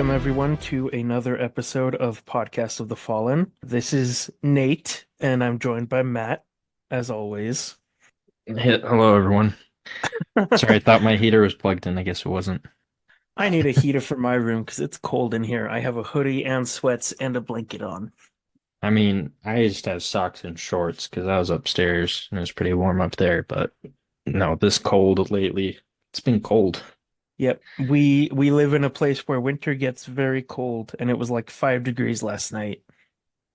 Welcome everyone to another episode of Podcast of the Fallen. This is Nate, and I'm joined by Matt, as always. Hello, everyone. Sorry, I thought my heater was plugged in. I guess it wasn't. I need a heater for my room because it's cold in here. I have a hoodie and sweats and a blanket on. I mean, I just have socks and shorts because I was upstairs and it was pretty warm up there. But no, this cold lately, it's been cold. Yep, we live in a place where winter gets very cold, and it was like 5 degrees last night.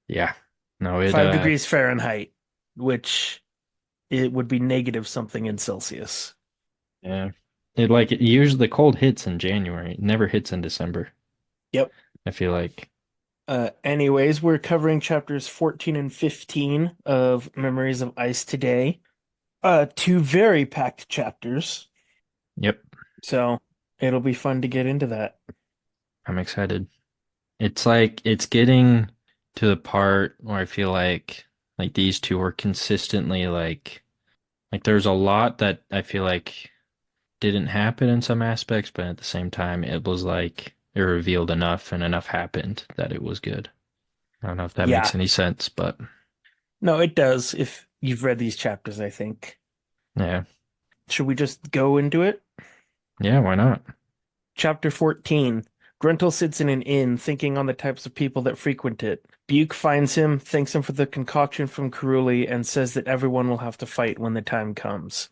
Yeah. No, 5 degrees Fahrenheit, which it would be negative something in Celsius. yeah. It usually the cold hits in January. It never hits in December. Yep. I feel like. Anyways, we're covering chapters 14 and 15 of Memories of Ice today. Two very packed chapters, Yep. so it'll be fun to get into that. I'm excited. It's like it's getting to the part where I feel like these two are consistently like there's a lot that I feel like didn't happen in some aspects, but at the same time, it was like it revealed enough and enough happened that it was good. I don't know if that Yeah, makes any sense, but no, it does if you've read these chapters, I think. yeah, Should we just go into it? yeah, why not? Chapter 14. Gruntle sits in an inn, thinking on the types of people that frequent it. Buke finds him, thanks him for the concoction from Caruli, and says that everyone will have to fight when the time comes.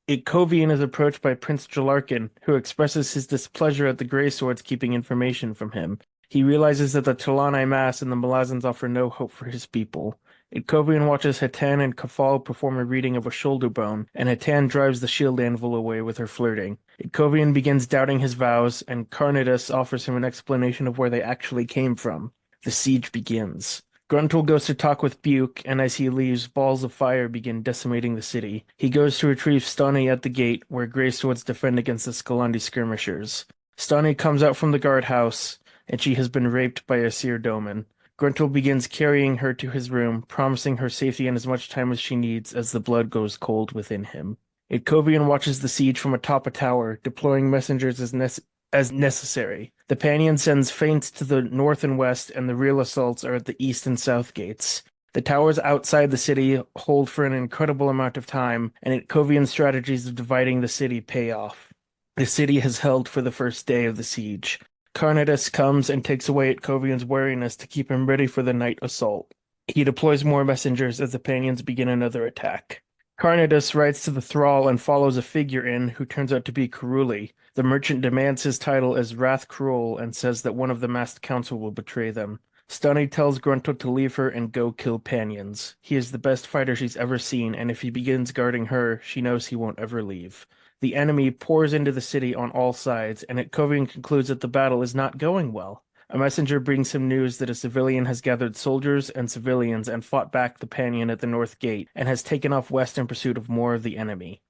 Ikovian is approached by Prince Jalarkin, who expresses his displeasure at the Grey Swords keeping information from him. He realizes that the Talani Mass and the Malazans offer no hope for his people. Ikovian watches Hatan and Kafal perform a reading of a shoulder bone, and Hatan drives the shield anvil away with her flirting. Ikovian begins doubting his vows, and Carnidus offers him an explanation of where they actually came from. The siege begins. Gruntle goes to talk with Buke, and as he leaves, balls of fire begin decimating the city. He goes to retrieve Stani at the gate, where Grey Swords defend against the Skalandi skirmishers. Stani comes out from the guardhouse, and she has been raped by a Seer Doman. Gruntle begins carrying her to his room, promising her safety and as much time as she needs as the blood goes cold within him. Itkovian watches the siege from atop a tower, deploying messengers as necessary. The Panion sends feints to the north and west, and the real assaults are at the east and south gates. The towers outside the city hold for an incredible amount of time, and Itkovian's strategies of dividing the city pay off. The city has held for the first day of the siege. Carnidus comes and takes away Itkovian's wariness to keep him ready for the night assault. He deploys more messengers as the Panions begin another attack. Carnidus rides to the thrall and follows a figure in who turns out to be Caruli. The merchant demands his title as Wrath Cruel and says that one of the masked council will betray them. Stunny tells Gruntle to leave her and go kill Panions. He is the best fighter she's ever seen, and if he begins guarding her, she knows he won't ever leave. The enemy pours into the city on all sides, and Itkovian concludes that the battle is not going well. A messenger brings him news that a civilian has gathered soldiers and civilians and fought back the Panion at the North Gate, and has taken off west in pursuit of more of the enemy.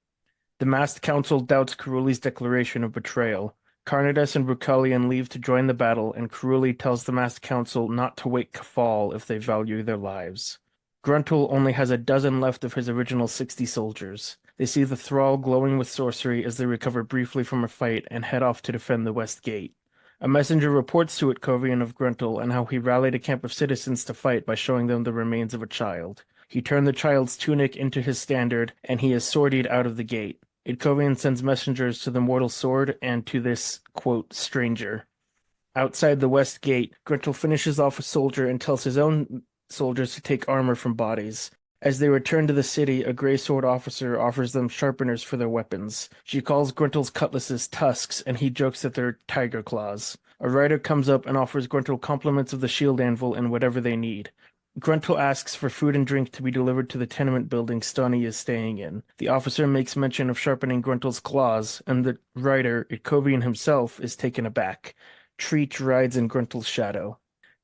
The masked council doubts Caruli's declaration of betrayal. Carnidus and Brucalion leave to join the battle, and Caruli tells the masked council not to wake Kafal if they value their lives. Gruntle only has a dozen left of his original 60 soldiers. They see the thrall glowing with sorcery as they recover briefly from a fight and head off to defend the West Gate. A messenger reports to Itkovian of Gruntle and how he rallied a camp of citizens to fight by showing them the remains of a child. He turned the child's tunic into his standard, and he is sortied out of the gate. Itkovian sends messengers to the mortal sword and to this, quote, stranger. Outside the west gate, Gruntle finishes off a soldier and tells his own soldiers to take armor from bodies. As they return to the city, a gray sword officer offers them sharpeners for their weapons. She calls Gruntle's cutlasses tusks, and he jokes that they're tiger claws. A rider comes up and offers Gruntle compliments of the shield anvil and whatever they need. Gruntle asks for food and drink to be delivered to the tenement building Stunny is staying in. The officer makes mention of sharpening Gruntle's claws, and the rider, Itkovian himself, is taken aback. Treat rides in Gruntle's shadow.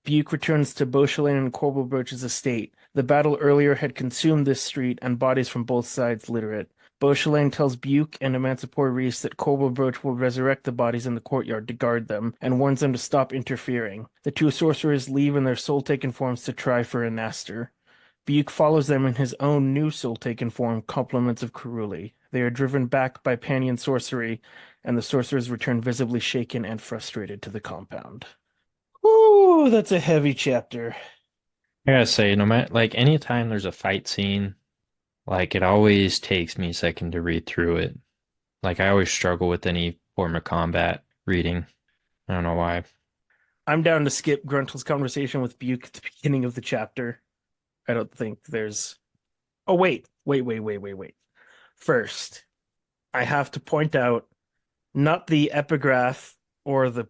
Buke returns to Beauchelin and Corbelbroach's estate. The battle earlier had consumed this street, and bodies from both sides litter it. Beauchelin tells Buke and Emancipor Reese that Corbelbroach will resurrect the bodies in the courtyard to guard them, and warns them to stop interfering. The two sorcerers leave in their soul-taken forms to try for a Naster. Buke follows them in his own new soul-taken form, compliments of Caruli. They are driven back by Panion sorcery, and the sorcerers return visibly shaken and frustrated to the compound. Ooh, that's a heavy chapter. I gotta say, no matter like anytime there's a fight scene, like it always takes me a second to read through it. Like I always struggle with any form of combat reading. I don't know why. I'm down to skip Gruntel's conversation with Buke at the beginning of the chapter. I don't think there's. Oh, wait. First, I have to point out not the epigraph or the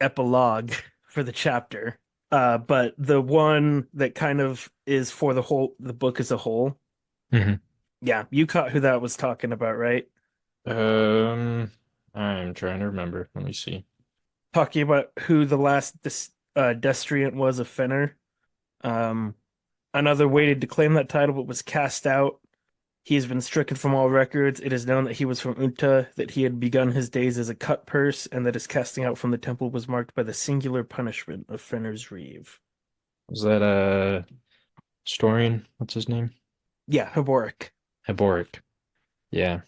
epilogue for the chapter, but the one that kind of is for the book as a whole. hmm Yeah, you caught who that was talking about, right? Um, I'm trying to remember. Let me see. Talking about who the last destriant was of Fenner. Um, Another waited to claim that title but was cast out. He has been stricken from all records. It is known that he was from Unta, that he had begun his days as a cut purse, and that his casting out from the temple was marked by the singular punishment of Fenner's Reeve. Was that a historian? What's his name? Yeah, Haboric. Heboric. Yeah.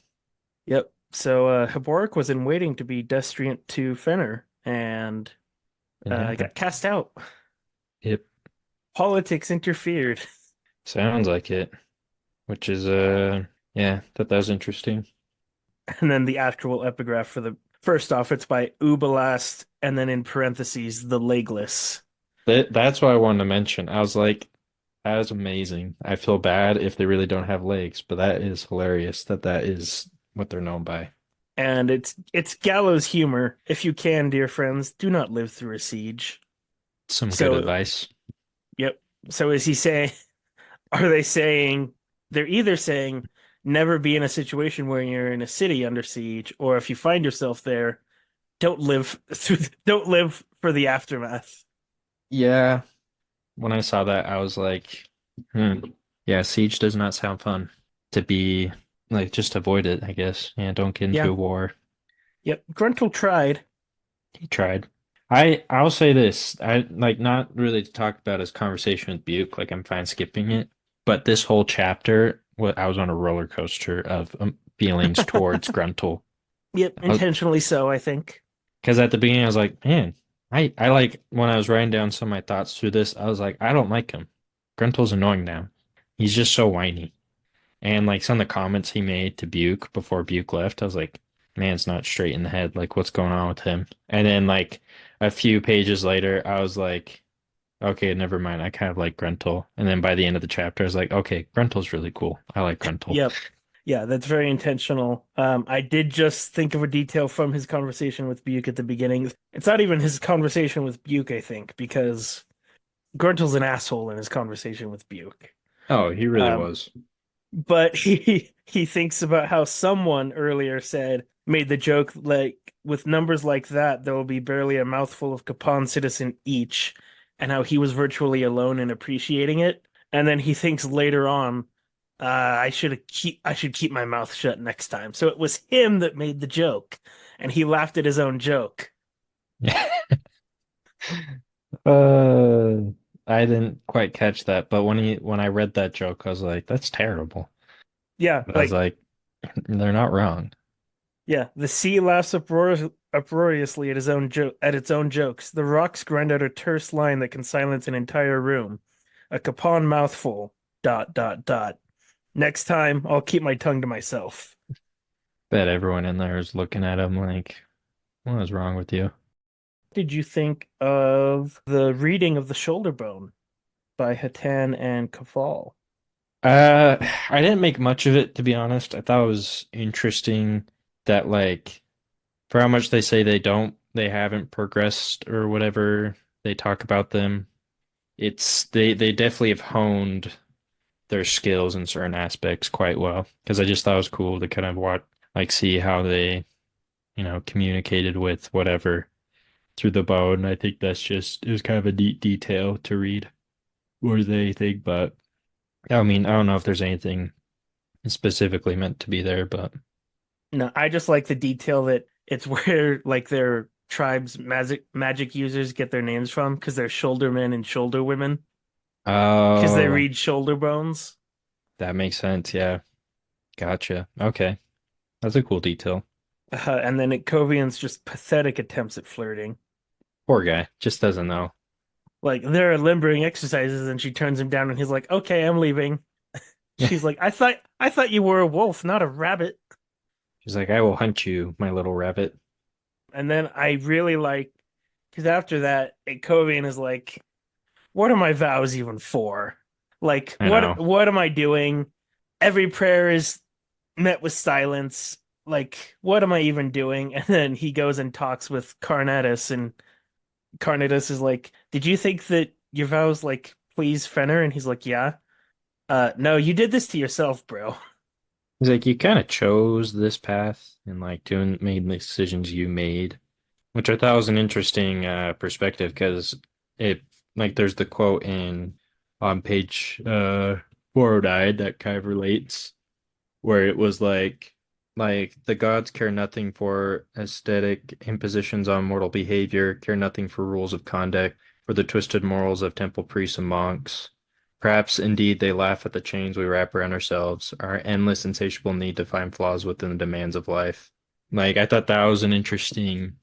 Yep. So Haboric was in waiting to be destriant to Fenner, and Didn't happen. got cast out. Yep. Politics interfered. Sounds like it. Which is yeah, that was interesting. And then the actual epigraph for the first off, it's by Ubalast, and then in parentheses, the legless. That's what I wanted to mention. I was like, that is amazing. I feel bad if they really don't have legs, but that is hilarious that that is what they're known by. And it's gallows humor. If you can, dear friends, do not live through a siege. Some good So, advice. yep. So is he saying, are they saying, they're either saying never be in a situation where you're in a city under siege, or if you find yourself there, don't live for the aftermath. Yeah, when I saw that, I was like, hmm. Yeah, Siege does not sound fun to be like just avoid it, I guess. Yeah, don't get into Yeah. a war. Yep. Gruntle tried. He tried. I'll say this. I like not really to talk about his conversation with Buke, like I'm fine skipping it. But this whole chapter, what I was on a roller coaster of feelings towards Gruntle. Yep. Intentionally so, I think. Because at the beginning I was like, man, I like when I was writing down some of my thoughts through this, I was like, I don't like him. Gruntle's annoying now. He's just so whiny. And like some of the comments he made to Buke before Buke left, I was like, man's not straight in the head. Like, what's going on with him? And then like a few pages later, I was like, okay, never mind. I kind of like Gruntle. And then by the end of the chapter, I was like, okay, Gruntle's really cool. I like Gruntle. Yep. Yeah, that's very intentional. I did just think of a detail from his conversation with Buke at the beginning. It's not even his conversation with Buke, I think, because Gruntle's an asshole in his conversation with Buke. Oh, he really Um, was. but he thinks about how someone earlier said made the joke like with numbers like that, there will be barely a mouthful of Capon citizen each, and how he was virtually alone in appreciating it. And then he thinks later on, I should keep my mouth shut next time. So it was him that made the joke, and he laughed at his own joke. Uh, I didn't quite catch that, but when I read that joke, I was like, that's terrible. Yeah, But I was like like, they're not wrong. yeah, the sea laughs uproariously at its own jokes. The rocks grind out a terse line that can silence an entire room. A capon mouthful. Dot dot dot. Next time, I'll keep my tongue to myself. Bet everyone in there is looking at him like, what is wrong with you? Did you think of the reading of the shoulder bone by Hatan and Kafal? I didn't make much of it, to be honest. I thought it was interesting that like for how much they say they haven't progressed or whatever, they talk about them. They definitely have honed their skills in certain aspects quite well. Because I just thought it was cool to kind of watch, like see how they, communicated with whatever through the bow. And I think that's just it was kind of a neat detail to read more than anything. But I mean, I don't know if there's anything specifically meant to be there, but No, I just like the detail that it's where like their tribes magic users get their names from because they're shouldermen and shoulder women because they oh, read shoulder bones. that makes sense. Yeah, gotcha. Okay, that's a cool detail. And then Kovian's just pathetic attempts at flirting. Poor guy, just doesn't know. Like there are limbering exercises, and she turns him down, and he's like, "Okay, I'm leaving." She's like, "I thought you were a wolf, not a rabbit." She's like, I will hunt you, my little rabbit. And then I really like because after that, Kovian is like, "What are my vows even for? Like, I know. what am I doing? Every prayer is met with silence. Like, what am I even doing?" And then he goes and talks with Carnatus, and Carnatus is like, "Did you think that your vows like please Fenner?" And he's like, "Yeah." No, you did this to yourself, bro. He's like, you kind of chose this path and like doing made the decisions you made, which I thought was an interesting perspective because it like there's the quote in on page 409 that kind of relates where it was like the gods care nothing for aesthetic impositions on mortal behavior, care nothing for rules of conduct, for the twisted morals of temple priests and monks. Perhaps indeed they laugh at the chains we wrap around ourselves, our endless insatiable need to find flaws within the demands of life. Like I thought that was an interesting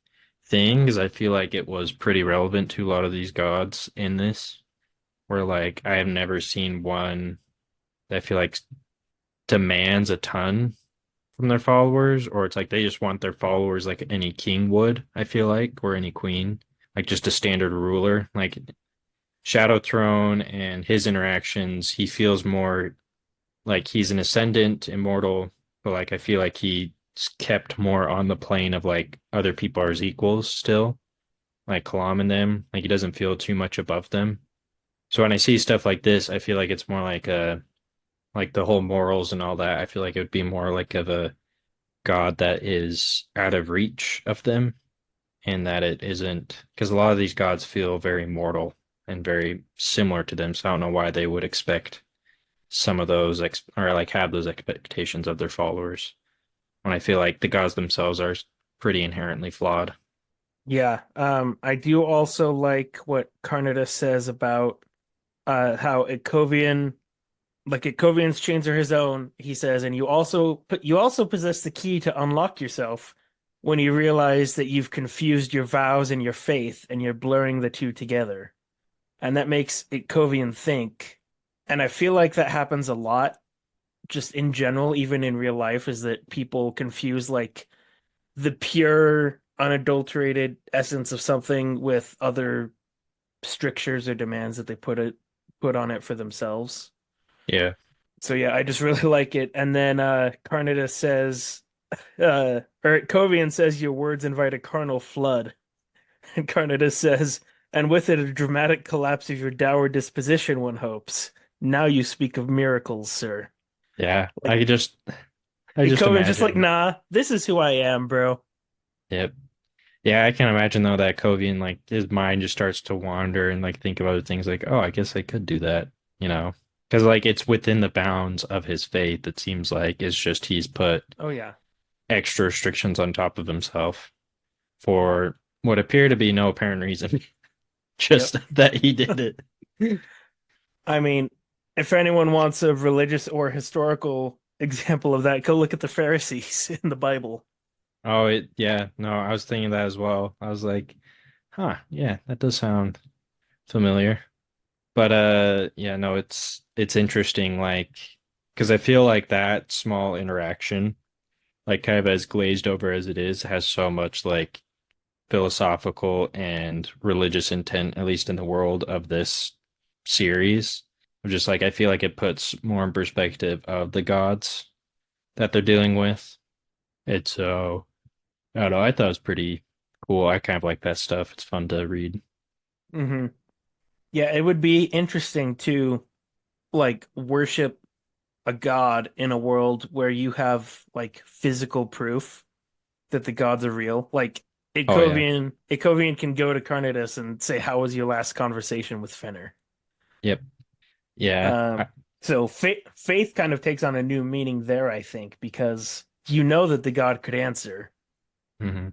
thing because I feel like it was pretty relevant to a lot of these gods in this, where like I have never seen one that I feel like demands a ton from their followers, or it's like they just want their followers like any king would, I feel like, or any queen, like just a standard ruler. Like Shadow Throne and his interactions, he feels more like he's an ascendant, immortal, but like I feel like he's kept more on the plane of like other people are his equals still, like Kalam and them. Like he doesn't feel too much above them. So when I see stuff like this, I feel like it's more like the whole morals and all that. I feel like it would be more like of a god that is out of reach of them and that it isn't because a lot of these gods feel very mortal and very similar to them. So I don't know why they would expect some of those ex or like have those expectations of their followers when I feel like the gods themselves are pretty inherently flawed. Yeah. I do also like what Carnatus says about how Ikovian's chains are his own, he says, and you also possess the key to unlock yourself when you realize that you've confused your vows and your faith and you're blurring the two together. And that makes Ikovian think. And I feel like that happens a lot just in general, even in real life, is that people confuse like the pure, unadulterated essence of something with other strictures or demands that they put on it for themselves. Yeah. So yeah, I just really like it. And then Carnita says or Kovian says your words invite a carnal flood. And Carnita says, and with it a dramatic collapse of your dour disposition, one hopes. Now you speak of miracles, sir. Yeah. Like I just Kovian's just like, imagine. nah, this is who I am, bro. Yep. Yeah, I can imagine though that Kovian like his mind just starts to wander and like think of other things like, oh, I guess I could do that, you know? Because like it's within the bounds of his faith, it seems like it's just he's put Oh yeah. extra restrictions on top of himself for what appear to be no apparent reason, Yep. just that he did it. I mean, if anyone wants a religious or historical example of that, go look at the Pharisees in the Bible. Oh, yeah, no, I was thinking that as well. I was like, huh, yeah, that does sound familiar. But yeah, no, it's interesting like because I feel like that small interaction, like kind of as glazed over as it is, has so much like philosophical and religious intent, at least in the world of this series. Just like I feel like it puts more in perspective of the gods that they're dealing with. It's so I don't know, I thought it was pretty cool. I kind of like that stuff. It's fun to read. Hmm. Yeah, it would be interesting to like worship a god in a world where you have like physical proof that the gods are real. Like Oh yeah. Ikovian can go to Carnitas and say, "How was your last conversation with Fenner?" Yep. Yeah. Um, so faith kind of takes on a new meaning there, I think, because you know that the god could answer. Mhm.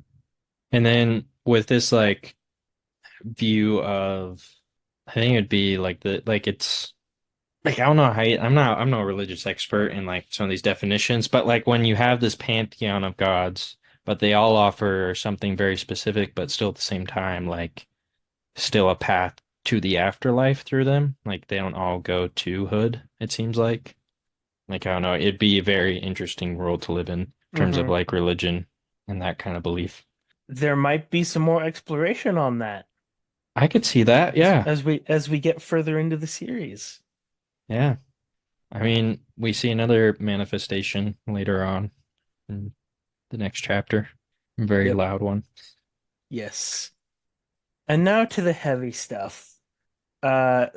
And then with this like view of I think it'd be like the like it's like I don't know how I'm no religious expert in like some of these definitions, but like when you have this pantheon of gods, but they all offer something very specific, but still at the same time like still a path to the afterlife through them. Like they don't all go to Hood, it seems like. Like I don't know, it'd be a very interesting world to live in terms of Hmm. like religion and that kind of belief. There might be some more exploration on that I could see that, yeah. as we get further into the series. Yeah. I mean, we see another manifestation later on in the next chapter. A very Yep. loud one. Yes. And now to the heavy stuff.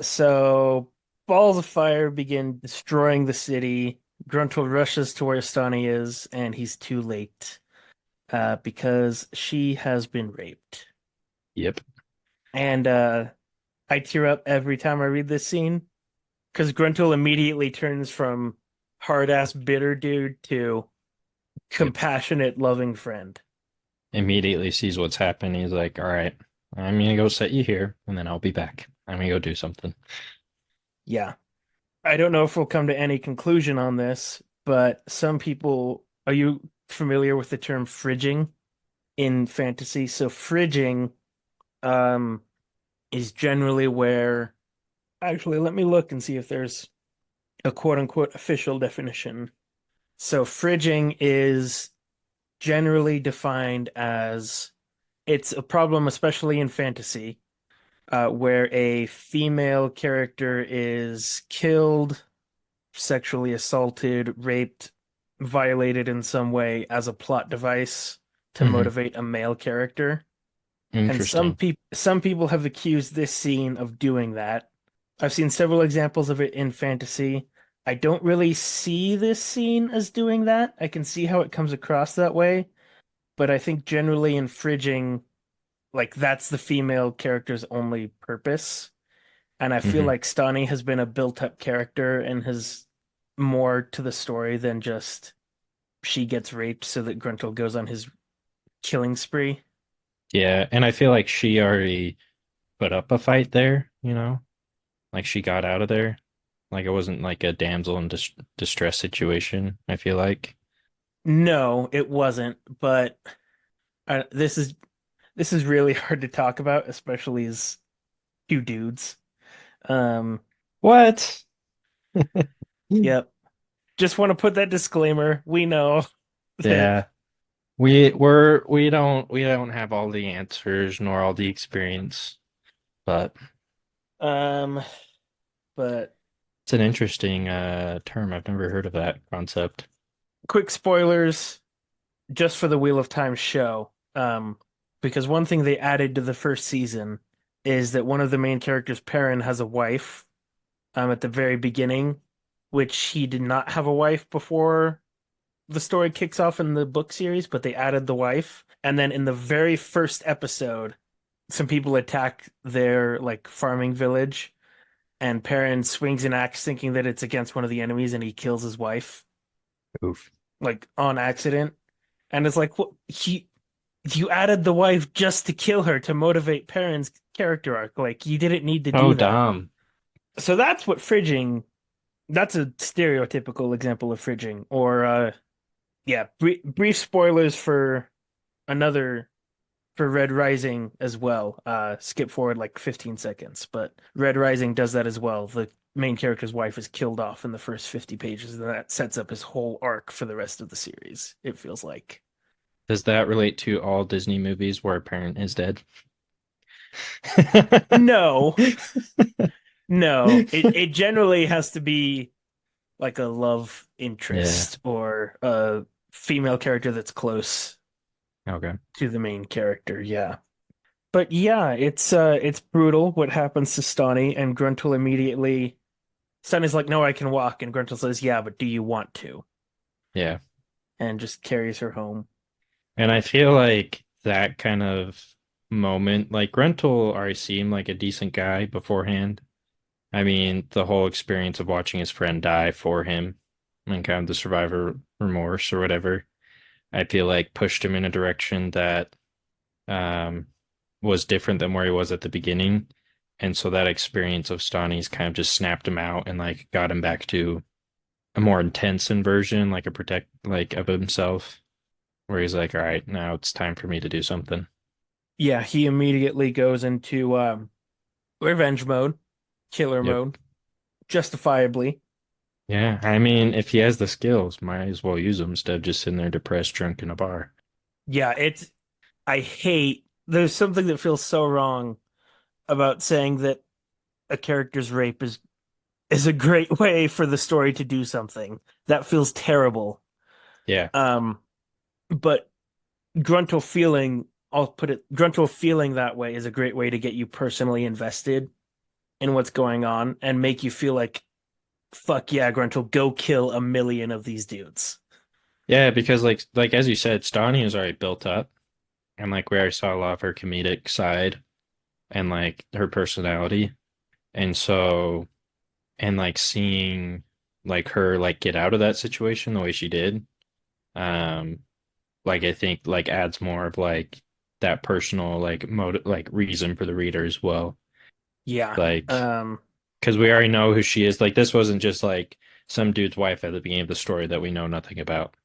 So balls of fire begin destroying the city. Gruntle rushes to where Stani is, and he's too late, because she has been raped. Yep. And I tear up every time I read this scene because Gruntle immediately turns from hard ass bitter dude to Yep. compassionate, loving friend. Immediately sees what's happening. He's like, all right, I'm gonna go set you here, and then I'll be back. I'm gonna go do something. Yeah. I don't know if we'll come to any conclusion on this, but some people, are you familiar with the term fridging in fantasy? So fridging um is generally where, actually let me look and see if there's a quote unquote official definition. So fridging is generally defined as, it's a problem especially in fantasy, where a female character is killed, sexually assaulted, raped, violated in some way as a plot device to Hmm. motivate a male character. And Interesting. some people have accused this scene of doing that. I've seen several examples of it in fantasy. I don't really see this scene as doing that. I can see how it comes across that way, but I think generally in fridging, like that's the female character's only purpose. And I feel Hmm. like Stani has been a built-up character and has more to the story than just she gets raped so that Gruntle goes on his killing spree. Yeah, and I feel like she already put up a fight there, you know? Like she got out of there. Like it wasn't like a damsel in distress situation, I feel like. No, it wasn't, but this is really hard to talk about, especially as two dudes. Um, What? yep. Just want to put that disclaimer. We know that Yeah. We don't have all the answers nor all the experience, but um but it's an interesting term. I've never heard of that concept. quick spoilers just for the Wheel of Time show. Because one thing they added to the first season is that one of the main characters, Perrin, has a wife at the very beginning, which he did not have a wife before the story kicks off in the book series, but they added the wife. And then in the very first episode, some people attack their like farming village, and Perrin swings an axe thinking that it's against one of the enemies, and he kills his wife Oof. like on accident. And it's like, what, he you added the wife just to kill her to motivate Perrin's character arc. Like you didn't need to Oh, do that. dumb. So that's what fridging. That's a stereotypical example of fridging. Or yeah, brief spoilers for another, for Red Rising as well. Skip forward like 15 seconds, but Red Rising does that as well. The main character's wife is killed off in the first 50 pages, and that sets up his whole arc for the rest of the series, it feels like. Does that relate to all Disney movies where a parent is dead? No, no. It generally has to be like a love Yeah. interest or a female character that's close Okay. to the main character, yeah. But yeah, it's brutal what happens to Stani, and Gruntle immediately, Stani's like, "No, I can walk," and Gruntle says, "Yeah, but do you want to?" Yeah. And just carries her home. And I feel like that kind of moment, like Rental already seemed like a decent guy beforehand. I mean, the whole experience of watching his friend die for him and kind of the survivor remorse or whatever, I feel like pushed him in a direction that um was different than where he was at the beginning. And so that experience of Stani's kind of just snapped him out and like got him back to a more intense inversion, like a protect like of himself, where he's like, all right, now it's time for me to do something. Yeah, he immediately goes into Revenge mode, killer Yep. mode, justifiably. Yeah, I mean, if he has the skills, might as well use them instead of just sitting there depressed, drunk in a bar. Yeah, I hate, there's something that feels so wrong about saying that a character's rape is a great way for the story to do something. That feels terrible. Yeah. Um, but Gruntle feeling, I'll put it, Gruntle feeling that way is a great way to get you personally invested in what's going on and make you feel like, fuck yeah, Gruntle, go kill a million of these dudes. Yeah, because like as you said, Stani is already built up and like we already saw a lot of her comedic side and like her personality. And so and like seeing like her like get out of that situation the way she did, um, like I think like adds more of like that personal like motive like reason for the reader as well. Yeah. Like because we already know who she is. Like this wasn't just like some dude's wife at the beginning of the story that we know nothing about.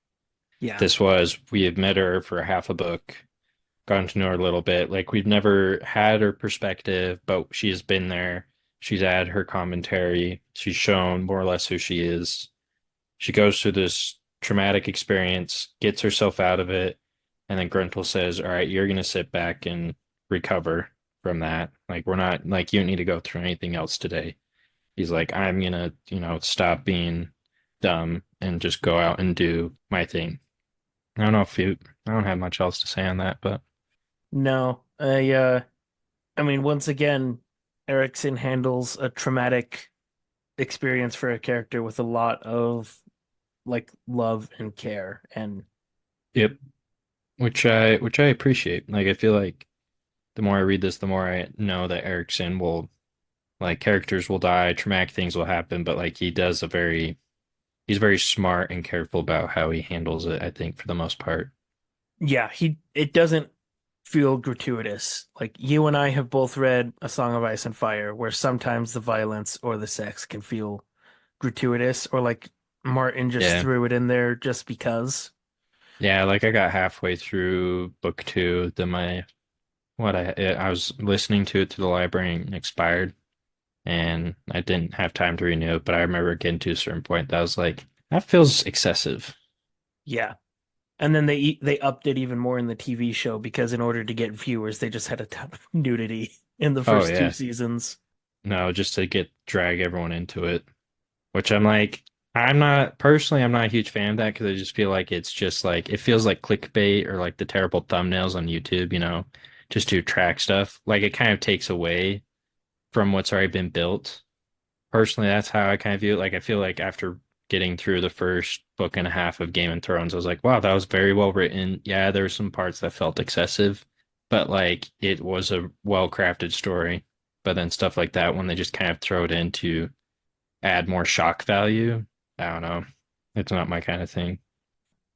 Yeah. This was we had met her for half a book, gotten to know her a little bit. Like we've never had her perspective, but she's been there. She's had her commentary. She's shown more or less who she is. She goes through this traumatic experience, gets herself out of it, and then Gruntle says, "All right, you're gonna sit back and recover from that. Like we're not like you don't need to go through anything else today." He's like, "I'm gonna, stop being dumb and just go out and do my thing." I don't know if you, I don't have much else to say on that, but No. I mean, once again, Erickson handles a traumatic experience for a character with a lot of like love and care. And yep, which I appreciate. Like I feel like the more I read this, the more I know that Erickson will like characters will die, traumatic things will happen, but like he's very smart and careful about how he handles it, I think, for the most part. yeah, it doesn't feel gratuitous. Like you and I have both read A Song of Ice and Fire, where sometimes the violence or the sex can feel gratuitous, or like Martin just Yeah. threw it in there just because. Yeah, like I got halfway through book two, then my what I was listening to it to the library and it expired and I didn't have time to renew it, but I remember getting to a certain point that I was like, that feels excessive. Yeah. And then they upped it even more in the TV show because in order to get viewers, they just had a ton of nudity in the Oh first two yeah. seasons. No, just to get drag everyone into it. Which I'm like, I'm not a huge fan of that because I just feel like it's just like it feels like clickbait or like the terrible thumbnails on YouTube, just to track stuff. Like it kind of takes away from what's already been built. Personally, that's how I kind of view it. Like I feel like after getting through the first book and a half of Game of Thrones, I was like, wow, that was very well written. Yeah, there were some parts that felt excessive, but like it was a well crafted story. But then stuff like that, when they just kind of throw it in to add more shock value, I don't know. It's not my kind of thing.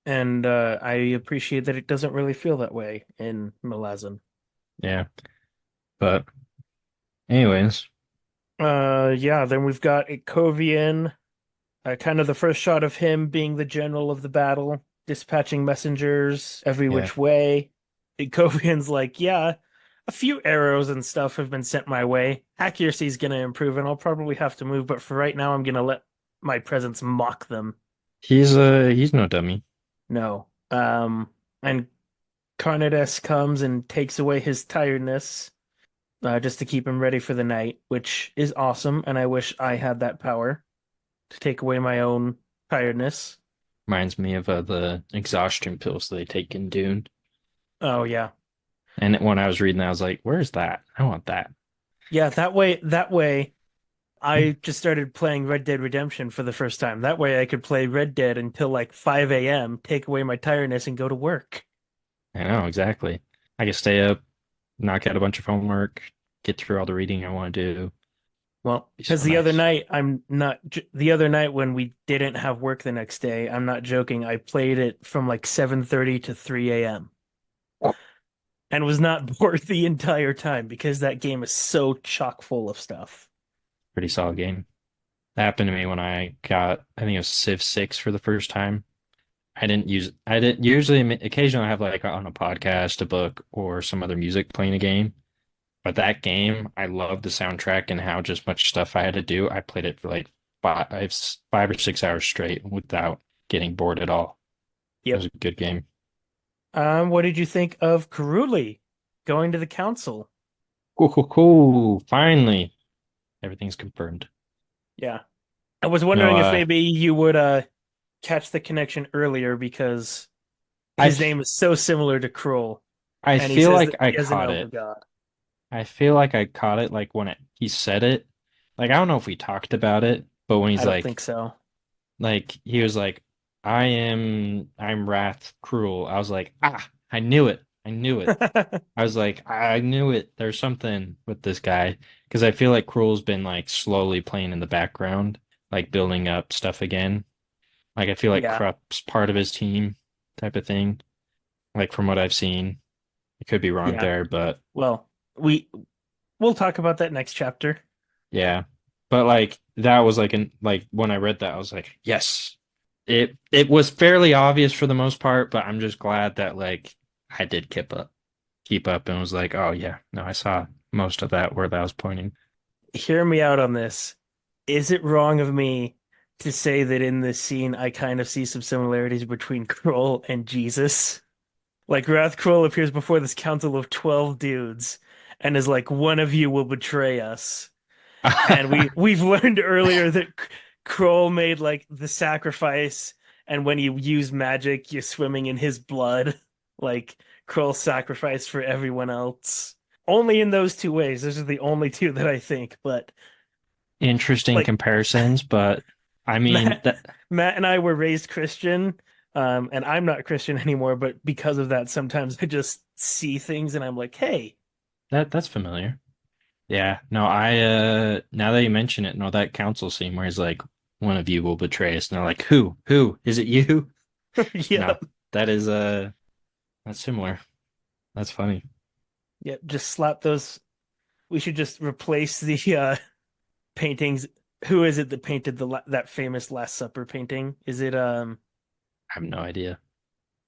And I appreciate that it doesn't really feel that way in Malazan. Yeah. But anyways, Yeah, then we've got Ikovian, kind of the first shot of him being the general of the battle, dispatching messengers every yeah. which way. Ikovian's like, yeah, a few arrows and stuff have been sent my way. Accuracy's gonna improve, and I'll probably have to move, but for right now, I'm gonna let my presence mock them. He's no dummy. No. And Carnides comes and takes away his tiredness, just to keep him ready for the night, which is awesome, and I wish I had that power to take away my own tiredness. Reminds me of the exhaustion pills they take in Dune. Oh yeah. And when I was reading that, I was like, where's that? I want that. Yeah, that way I just started playing Red Dead Redemption for the first time. That way I could play Red Dead until like 5 a.m., take away my tiredness and go to work. I know, exactly. I can stay up, knock out a bunch of homework, get through all the reading I want to do. Well, Be because so the other nice. night I'm not the other night when we didn't have work the next day, I'm not joking. I played it from like 7:30 to 3 a.m. and was not bored the entire time because that game is so chock full of stuff. Pretty solid game. That happened to me when I got, I think it was Civ 6 for the first time. I didn't usually, occasionally I have like on a podcast, a book, or some other music playing a game. But that game, I love the soundtrack and how just much stuff I had to do. I played it for like 5 or 6 hours straight without getting bored at all. It was Yep. a good game. What did you think of Karuli going to the council? Cool, cool, cool. Finally, everything's confirmed. Yeah. I was No, wondering if maybe you would catch the connection earlier because I his f- name is so similar to Kroll, I and he feel says like that I he has an caught elder it. god. I feel like I caught it like when he said it. Like I don't know if we talked about it, but when I he's don't think like so. he was like, I'm Wrath Cruel. I was like, ah, I knew it. I knew it. I was like, I knew it. There's something with this guy because I feel like Cruel's been like slowly playing in the background, like building up stuff again. Like I feel like Yeah. Krupp's part of his team type of thing. Like from what I've seen, I could be wrong Yeah. there, but Well, we'll talk about that next chapter. yeah. But like that was like like when I read that, I was like, yes. It was fairly obvious for the most part, but I'm just glad that like I did keep up and was like, oh yeah, no, I saw most of that where that was pointing. Hear me out on this. Is it wrong of me to say that in this scene I kind of see some similarities between Kroll and Jesus? Like Wrath Kroll appears before this council of 12 dudes and is like, one of you will betray us. And we've learned earlier that Kroll made like the sacrifice, and when you use magic, you're swimming in his blood. Like Kroll sacrificed for everyone else. Only in those two ways. Those are the only two that I think. But Interesting like comparisons, but I mean Matt, that Matt and I were raised Christian, and I'm not Christian anymore. But because of that, sometimes I just see things and I'm like, hey, that's familiar. Yeah, no, I now that you mention it, no, that council scene where he's like, one of you will betray us, and they're like, who? Who? Is it you? yeah, No, that is that's similar. That's funny. yeah, just slap those. We should just replace the paintings. Who is it that painted that famous Last Supper painting? Is it I have no idea.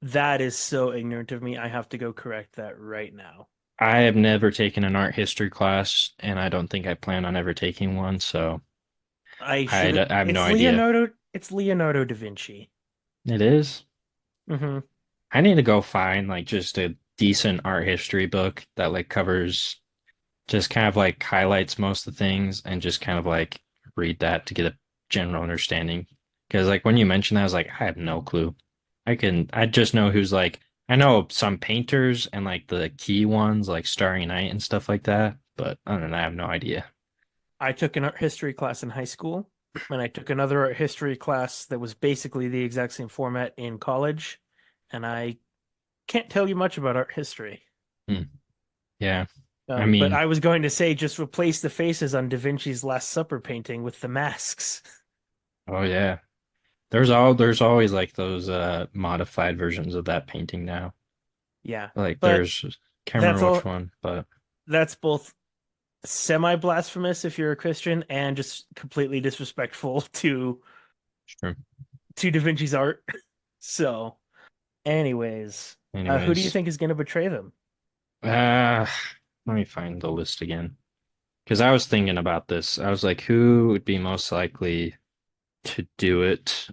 that is so ignorant of me. I have to go correct that right now. I have never taken an art history class, and I don't think I plan on ever taking one, so I should. I have no idea. It's Leonardo da Vinci. It is. Hmm. I need to go find like just a decent art history book that like covers just kind of like highlights most of the things and just kind of like read that to get a general understanding. Because like when you mentioned that, I was like, I have no clue. I just know who's like, I know some painters and like the key ones like Starry Night and stuff like that, but other than that, I have no idea. I took an art history class in high school, and I took another art history class that was basically the exact same format in college, and I can't tell you much about art history. Hmm. Yeah. I But mean, I was going to say just replace the faces on Da Vinci's Last Supper painting with the masks. oh yeah. There's always like those modified versions of that painting now. Yeah, Like but there's can't that's remember which all. one, but That's both semi-blasphemous if you're a Christian and just completely disrespectful sure. to Da Vinci's art. So, anyways, who do you Anyways, think is going to betray them? uh let me find the list again. Because I was thinking about this. I was like, who would be most likely to do it?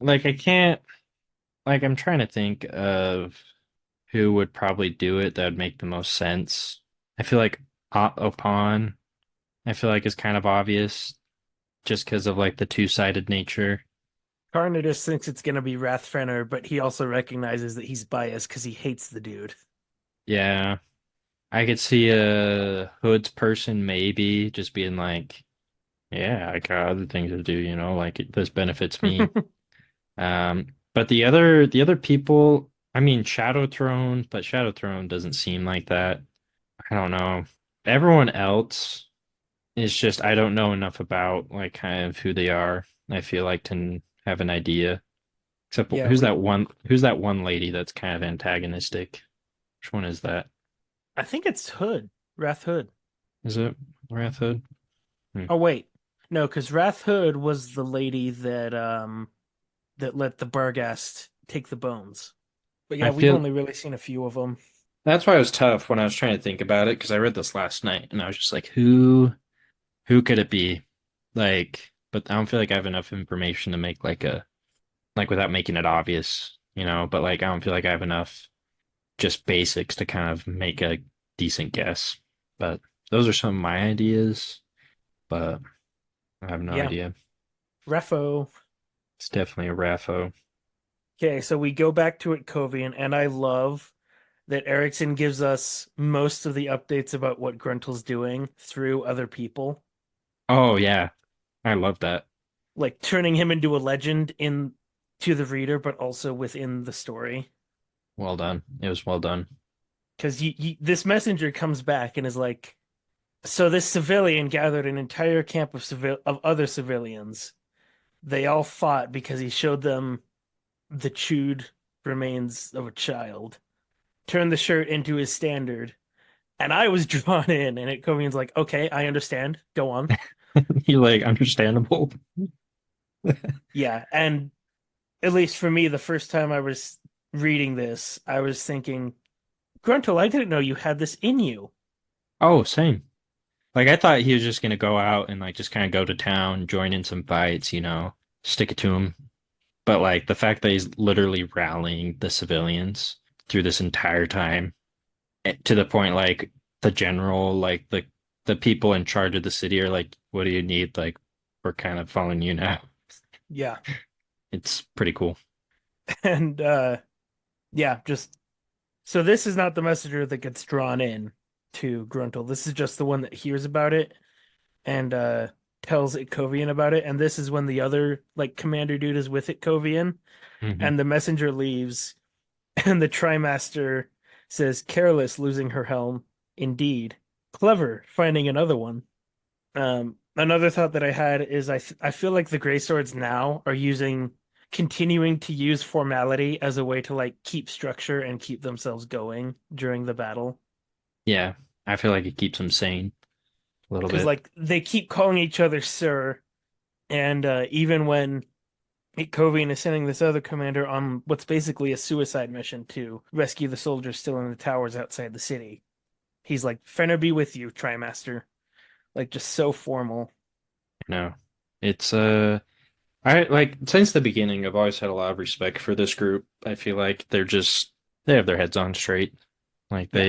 Like I can't like I'm trying to think of who would probably do it that would make the most sense. I feel like Opon, I feel like is kind of obvious just because of like the two-sided nature. Carnidus thinks it's going to be Rathfenner, but he also recognizes that he's biased because he hates the dude. Yeah. I could see a Hood's person maybe just being like, yeah, I got other things to do, like this benefits me. But the other people, I mean Shadow Throne, but Shadow Throne doesn't seem like that. I don't know. Everyone else is just I don't know enough about like kind of who they are. I feel like to have an idea. Except Yeah, we. who's that one lady that's kind of antagonistic? Which one is that? I think it's Hood, Wrath Hood. Is it Wrath Hood? Hmm. Oh wait, no, because Wrath Hood was the lady that let the Barghast take the bones. But yeah, I we've feel only really seen a few of them. That's why it was tough when I was trying to think about it because I read this last night and I was just like, who could it be? Like, but I don't feel like I have enough information to make like a like without making it obvious, you know, but like I don't feel like I have enough just basics to kind of make a decent guess. But those are some of my ideas, but I have no Yeah, idea. Refo. It's definitely a raffo. Okay, so we go back to it, Kovian, and I love that Erickson gives us most of the updates about what Gruntle's doing through other people, Oh yeah, I love that. like turning him into a legend in to the reader, but also within the story. Well done. It was well done. Because this messenger comes back and is like, so this civilian gathered an entire camp of other civilians. They all fought because he showed them the chewed remains of a child, turned the shirt into his standard, and I was drawn in. And it Covian's like, okay, I understand. Go on. You like understandable. Yeah, and at least for me, the first time I was reading this, I was thinking, Gruntle, I didn't know you had this in you. Oh, same. Like I thought he was just gonna go out and like just kind of go to town, join in some fights, you know, stick it to him. But like the fact that he's literally rallying the civilians through this entire time to the point like the general, like the people in charge of the city are like, what do you need? Like we're kind of following you now. Yeah. It's pretty cool. And yeah, just so this is not the messenger that gets drawn in to Gruntle. This is just the one that hears about it and tells Ikovian about it. And this is when the other like commander dude is with Ikovian Hmm. and the messenger leaves and the Trimaster says, careless losing her helm. Indeed. Clever finding another one. Another thought that I had is I feel like the Grey Swords now are continuing to use formality as a way to like keep structure and keep themselves going during the battle. Yeah, I feel like it keeps him sane a little Because bit. like they keep calling each other sir, and even when Kovian is sending this other commander on what's basically a suicide mission to rescue the soldiers still in the towers outside the city, he's like, "Fenner be with you, Trimaster." Like just so formal. No, it's I like since the beginning, I've always had a lot of respect for this group. I feel like they have their heads on straight. Like Yeah.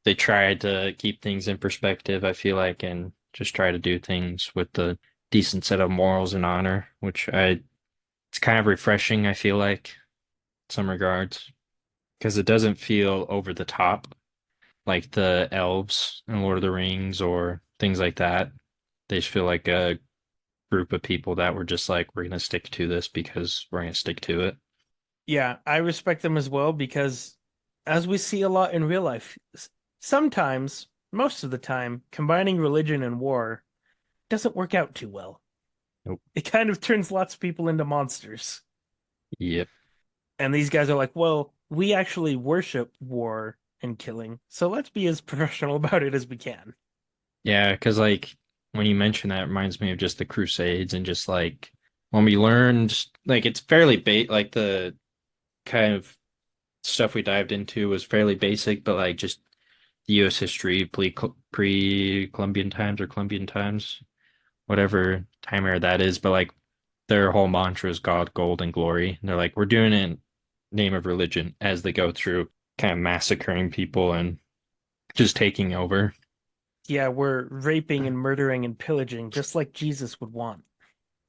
they try to keep things in perspective, I feel like, and just try to do things with the decent set of morals and honor, which I it's kind of refreshing, I feel like, in some regards, because it doesn't feel over the top like the elves in Lord of the Rings or things like that. They just feel like a group of people that were just like, we're gonna stick to this because we're gonna stick to it. Yeah, I respect them as well because, as we see a lot in real life, sometimes, most of the time, combining religion and war doesn't work out too well. Nope. It kind of turns lots of people into monsters. Yep. And these guys are like, well, we actually worship war and killing, so let's be as professional about it as we can. Yeah, because like when you mention that, it reminds me of just the Crusades and just like when we learned, like it's fairly like the kind of stuff we dived into was fairly basic, but like just the U.S. history pre-Columbian times or Columbian times, whatever time era that is. But like their whole mantra is God, gold, and glory. And they're like, we're doing it in name of religion as they go through kind of massacring people and just taking over. Yeah, we're raping and murdering and pillaging just like Jesus would want.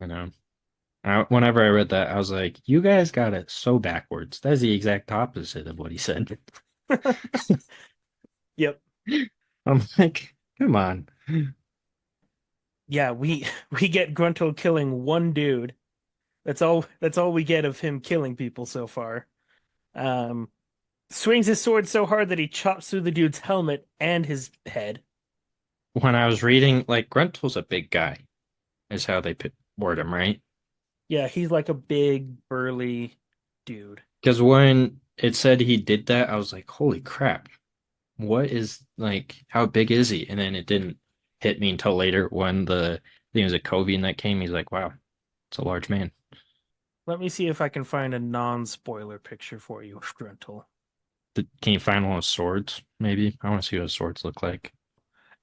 You know, whenever I read that, I was like, you guys got it so backwards. That's the exact opposite of what he said. Yep. I'm like, come on. Yeah, we get Grunto killing one dude. That's all we get of him killing people so far. Um, swings his sword so hard that he chops through the dude's helmet and his head. When I was reading, like, Gruntl's a big guy, is how they word him, right? Yeah, he's like a big burly dude. Because when it said he did that, I was like, holy crap. What is, like, how big is he? And then it didn't hit me until later when I think it was a Kovian that came. He's like, wow, it's a large man. Let me see if I can find a non-spoiler picture for you of Gruntle. Can you find one with swords? Maybe I want to see what swords look like.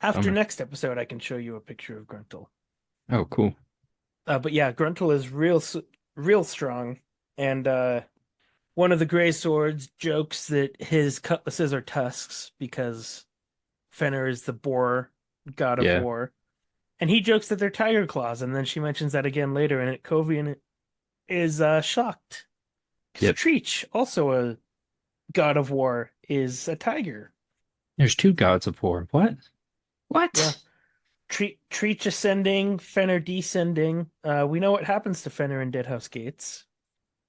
After Bummer. next episode, I can show you a picture of Gruntle. Oh, cool. But yeah, Gruntle is real strong, and one of the Gray Swords jokes that his cutlasses are tusks because Fenrir is the boar god of Yeah. war, and he jokes that they're tiger claws, and then she mentions that again later, and Kovian is shocked because Yep. Treach, also a god of war, is a tiger. There's two gods of war. What? Yeah, What? Treach ascending, Fenrir descending. We know what happens to Fenrir in Deadhouse Gates.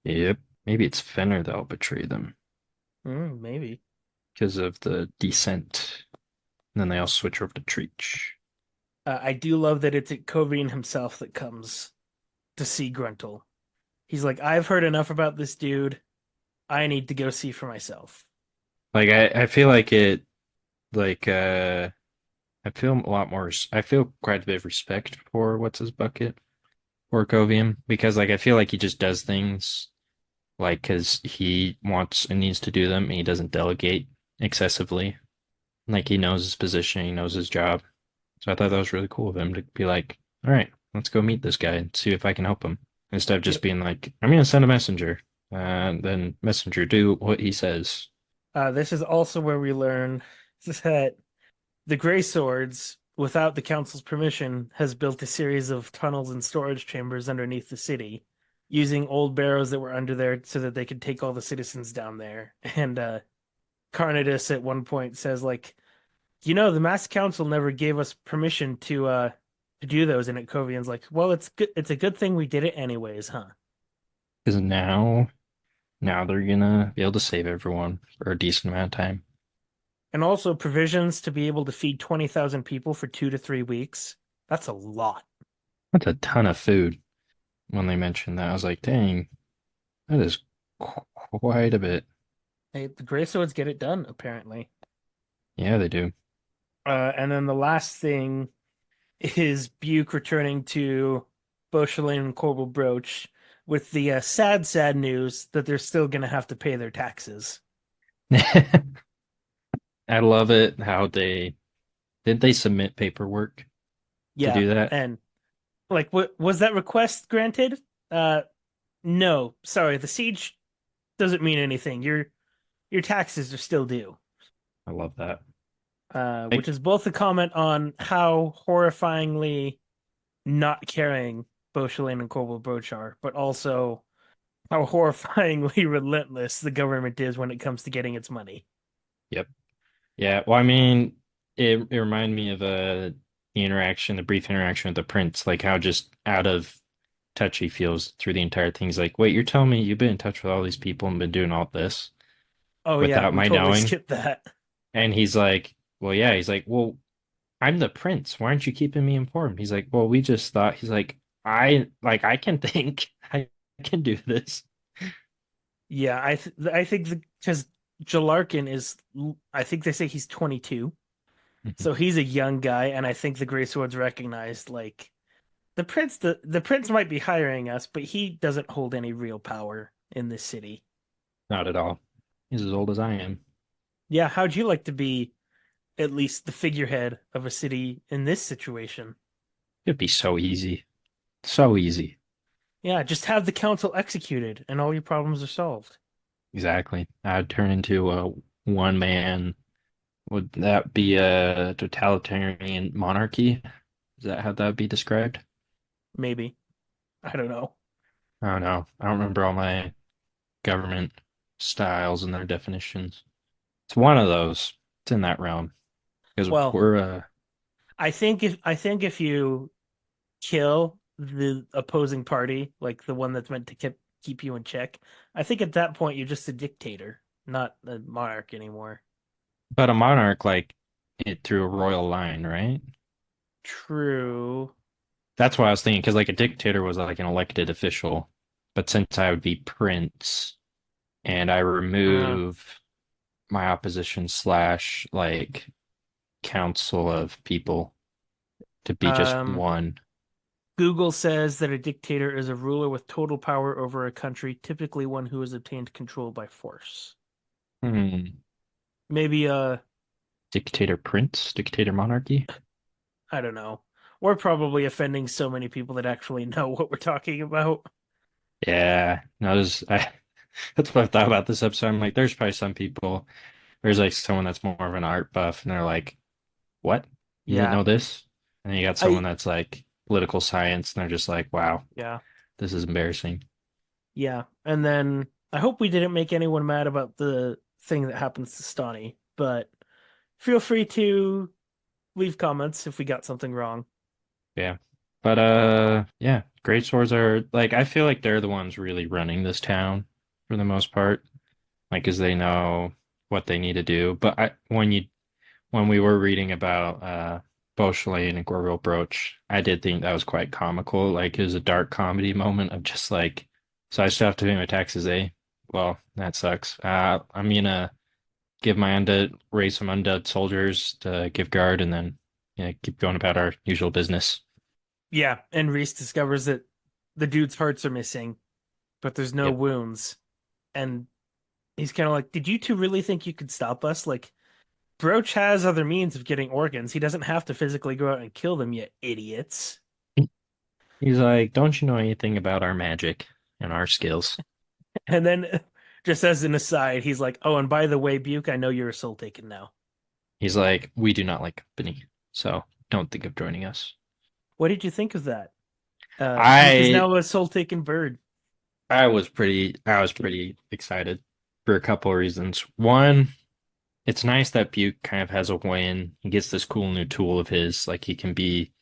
Yep. Maybe it's Fenrir that'll betray them Maybe. because of the descent. And then they all switch over to Treach. I do love that it's Kovian himself that comes to see Gruntle. He's like, I've heard enough about this dude. I need to go see for myself. Like I feel like it like I feel a lot more I feel quite a bit of respect for what's his bucket or Covium because like I feel like he just does things like because he wants and needs to do them and he doesn't delegate excessively. Like he knows his position, he knows his job. So I thought that was really cool of him to be like, all right, let's go meet this guy and see if I can help him. Instead of just Yep. being like, I'm gonna send a messenger. And then messenger do what he says. This is also where we learn that the Grey Swords, without the Council's permission, has built a series of tunnels and storage chambers underneath the city, using old barrows that were under there so that they could take all the citizens down there. And Carnidus at one point says, like, the Mass Council never gave us permission to do those. And Kovian's like, well, it's good. It's a good thing we did it anyways, huh? Because now they're gonna be able to save everyone for a decent amount of time. And also provisions to be able to feed 20,000 people for 2 to 3 weeks. That's a lot. That's a ton of food. When they mentioned that, I was like, dang, that is quite a bit. Hey, the Grey Swords get it done, apparently. Yeah, they do. And then the last thing is Buke returning to Beauchelin and Corbel Brooch with the sad news that they're still going to have to pay their taxes. I love it how they did they submit paperwork to Yeah, do that? and like, what was that request granted? Uh, no, sorry, the siege doesn't mean anything. Your taxes are still due. I love that. Which is both a comment on how horrifyingly not caring Beauchelin and Corbel Brooch are, but also how horrifyingly relentless the government is when it comes to getting its money. Yep. Yeah. Well, I mean, it reminded me of the brief interaction with the prince, like how just out of touch he feels through the entire thing. He's like, wait, you're telling me you've been in touch with all these people and been doing all this Oh yeah, without we my totally knowing? skipped that. And he's like, well, yeah. He's like, well, I'm the prince. Why aren't you keeping me informed? He's like, well, we just thought. He's like, I can think. I can do this. Yeah, I think because Jalarkin is, I think they say he's 22, Mhm. so he's a young guy, and I think the Grey Swords recognized like the prince might be hiring us, but he doesn't hold any real power in this city. Not at all. He's as old as I am. Yeah, how'd you like to be at least the figurehead of a city in this situation? It'd be so easy. So easy. Yeah, just have the council executed and all your problems are solved. Exactly. I'd turn into a one man. Would that be a totalitarian monarchy? Is that how that would be described? Maybe. I don't know. I don't know. I don't remember all my government styles and their definitions. It's one of those. It's in that realm because Well, we're I think if you kill the opposing party, like the one that's meant to keep you in check, I think at that point you're just a dictator, not a monarch anymore. but a monarch like it through a royal line, right? True. That's what I was thinking because like a dictator was like an elected official, but since I would be prince and I Uh, remove my opposition slash like council of people to be just um, one. Google says that a dictator is a ruler with total power over a country, typically one who has obtained control by force. Hmm. Maybe Dictator prince, dictator monarchy. I don't know. We're probably offending so many people that actually know what we're talking about. Yeah, no, that's what I thought about this episode. I'm like, there's probably some people. There's like someone that's more of an art buff, and they're like, "What? You didn't Yeah. know this?" And then you got someone I that's like political science, and they're just like, "Wow, yeah. this is embarrassing." Yeah. And then I hope we didn't make anyone mad about the thing that happens to Stani, but feel free to leave comments if we got something wrong. Yeah. But yeah, great swords are like I feel like they're the ones really running this town for the most part. Like, 'cause they know what they need to do. But when we were reading about Beausoleil and Gorville Brooch, I did think that was quite comical. Like it was a dark comedy moment of just like, so I still have to pay my taxes, eh? Well, that sucks. I'm gonna give my undead raise some undead soldiers to give guard and then yeah, keep going about our usual business. Yeah, and Reese discovers that the dude's hearts are missing, but there's no Yep. wounds. And he's kind of like, "Did you two really think you could stop us? Like, Broach has other means of getting organs. He doesn't have to physically go out and kill them, you idiots." He's like, don't you know anything about our magic and our skills? And then, just as an aside, he's like, "Oh, and by the way, Buke, I know you're a soul taken now." He's like, we do not like company, so don't think of joining us. What did you think of that? Buke is I now a soul taken bird. I was pretty excited for a couple of reasons. One, it's nice that Buke kind of has a win. He gets this cool new tool of his, like he can be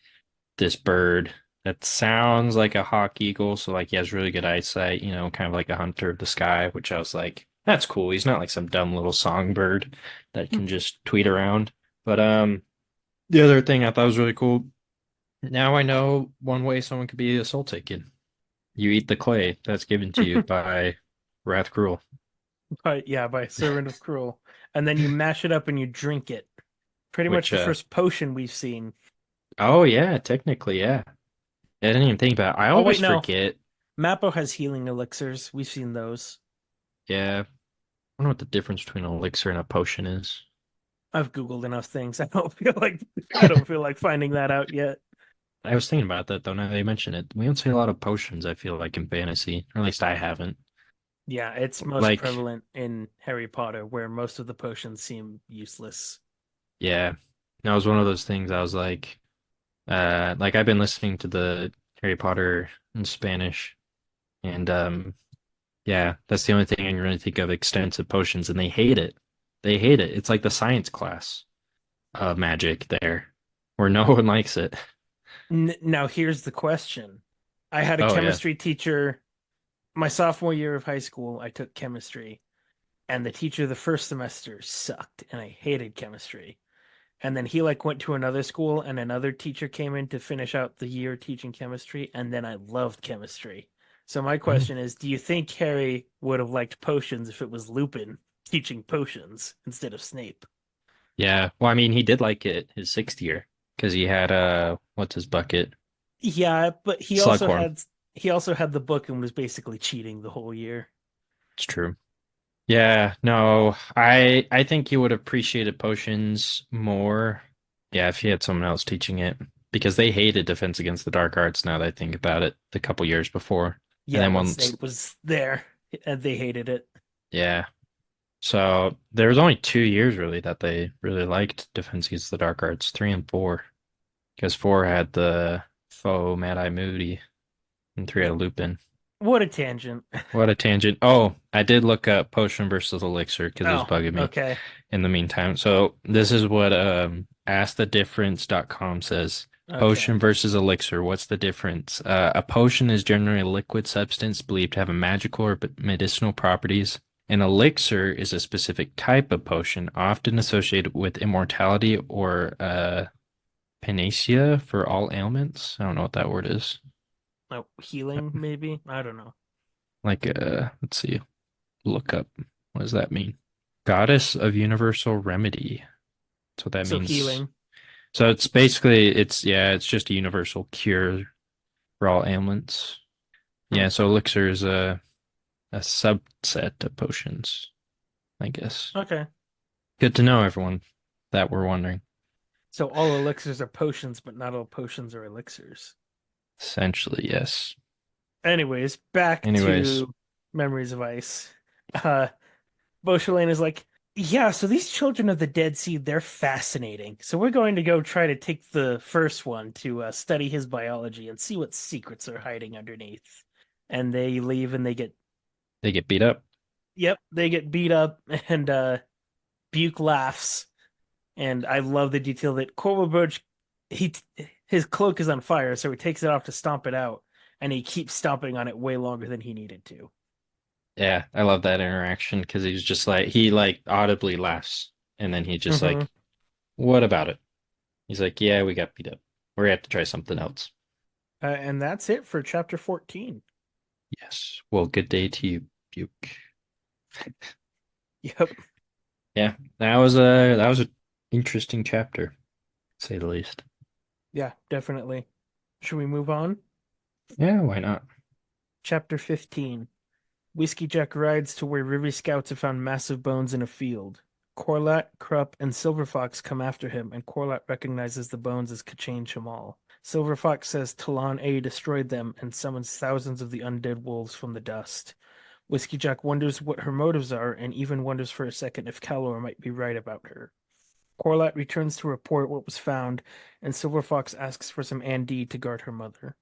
this bird that sounds like a hawk eagle, so like he has really good eyesight, you know, kind of like a hunter of the sky, which I was like, that's cool. He's not like some dumb little songbird that can just tweet around. But the other thing I thought was really cool. Now I know one way someone could be a soul taken. You eat the clay that's given to you by Wrath Cruel. But yeah, by Servant of Cruel. And then you mash it up and you drink it. Pretty much Which the first potion we've seen. oh yeah, technically, yeah. I didn't even think about it. I Oh wait, always no. forget. Mappo has healing elixirs. We've seen those. Yeah. I don't know what the difference between an elixir and a potion is. I've Googled enough things. I don't feel like finding that out yet. I was thinking about that though, now they mention it. We don't see a lot of potions, I feel like, in fantasy. Or at least I haven't. Yeah, it's most Like, prevalent in Harry Potter, where most of the potions seem useless. yeah. That was one of those things I was like I've been listening to the Harry Potter in Spanish and yeah, that's the only thing I can really think of extensive potions, and they hate it. They hate it. It's like the science class of magic there, where no one likes it. N Now, here's the question. I had a Oh yeah. chemistry teacher my sophomore year of high school. I took chemistry, and the teacher the first semester sucked, and I hated chemistry. And then he like went to another school, and another teacher came in to finish out the year teaching chemistry, and then I loved chemistry. So my Mhm. question is, do you think Harry would have liked potions if it was Lupin teaching potions instead of Snape? Yeah. Well, I mean, he did like it his sixth year because he had what's his bucket? Yeah, but Slughorn. he also had the book and was basically cheating the whole year. It's true. Yeah, no, I think he would have appreciated potions more. Yeah, if he had someone else teaching it, because they hated Defense Against the Dark Arts. Now that I think about it, the couple years before, and Yeah, then when once, Snape was there, and they hated it. yeah. So there was only 2 years really that they really liked Defense Against the Dark Arts, 3 and 4, because 4 had the faux Mad Eye Moody, and 3 Yeah. had Lupin. What a tangent. What a tangent. Oh, I did look up potion versus elixir because it was Oh, bugging me okay. in the meantime. So this is what askthedifference.com says. Okay. Potion versus elixir. What's the difference? A potion is generally a liquid substance believed to have a magical or medicinal properties. An elixir is a specific type of potion, often associated with immortality or panacea for all ailments. I don't know what that word is. Oh, healing, maybe? I don't know. Like, let's see. Look up. What does that mean? Goddess of universal remedy. That's what that So means. healing. So it's basically yeah, it's just a universal cure for all ailments. Hmm. Yeah, so elixir is a subset of potions, I guess. Okay. Good to know, everyone, that we're wondering. So all elixirs are potions, but not all potions are elixirs. Essentially, yes. Anyways, back Anyways, to Memories of Ice. Uh, Beauchelin is like, yeah, so these children of the Dead Sea, they're fascinating. So we're going to go try to take the first one to study his biology and see what secrets are hiding underneath. And they leave and they get beat up. yep, they get beat up and Buke laughs. And I love the detail that Corvorbridge, he his cloak is on fire, so he takes it off to stomp it out, and he keeps stomping on it way longer than he needed to. Yeah, I love that interaction because he's just like he like audibly laughs and then he just Hmm. like, what about it? He's like, yeah, we got beat up. We're gonna have to try something else. And that's it for chapter 14. Yes. Well, good day to you, Buke. Yep. Yeah, that was a interesting chapter, to say the least. Yeah, definitely. Should we move on? Yeah, why not? Chapter 15. Whiskey Jack rides to where River Scouts have found massive bones in a field. Corlat, Krupp, and Silver Fox come after him, and Corlat recognizes the bones as Kachane Shamal. Silver Fox says Talon A destroyed them and summons thousands of the undead wolves from the dust. Whiskey Jack wonders what her motives are and even wonders for a second if Calor might be right about her. Corlat returns to report what was found, and Silver Fox asks for some Andy to guard her mother.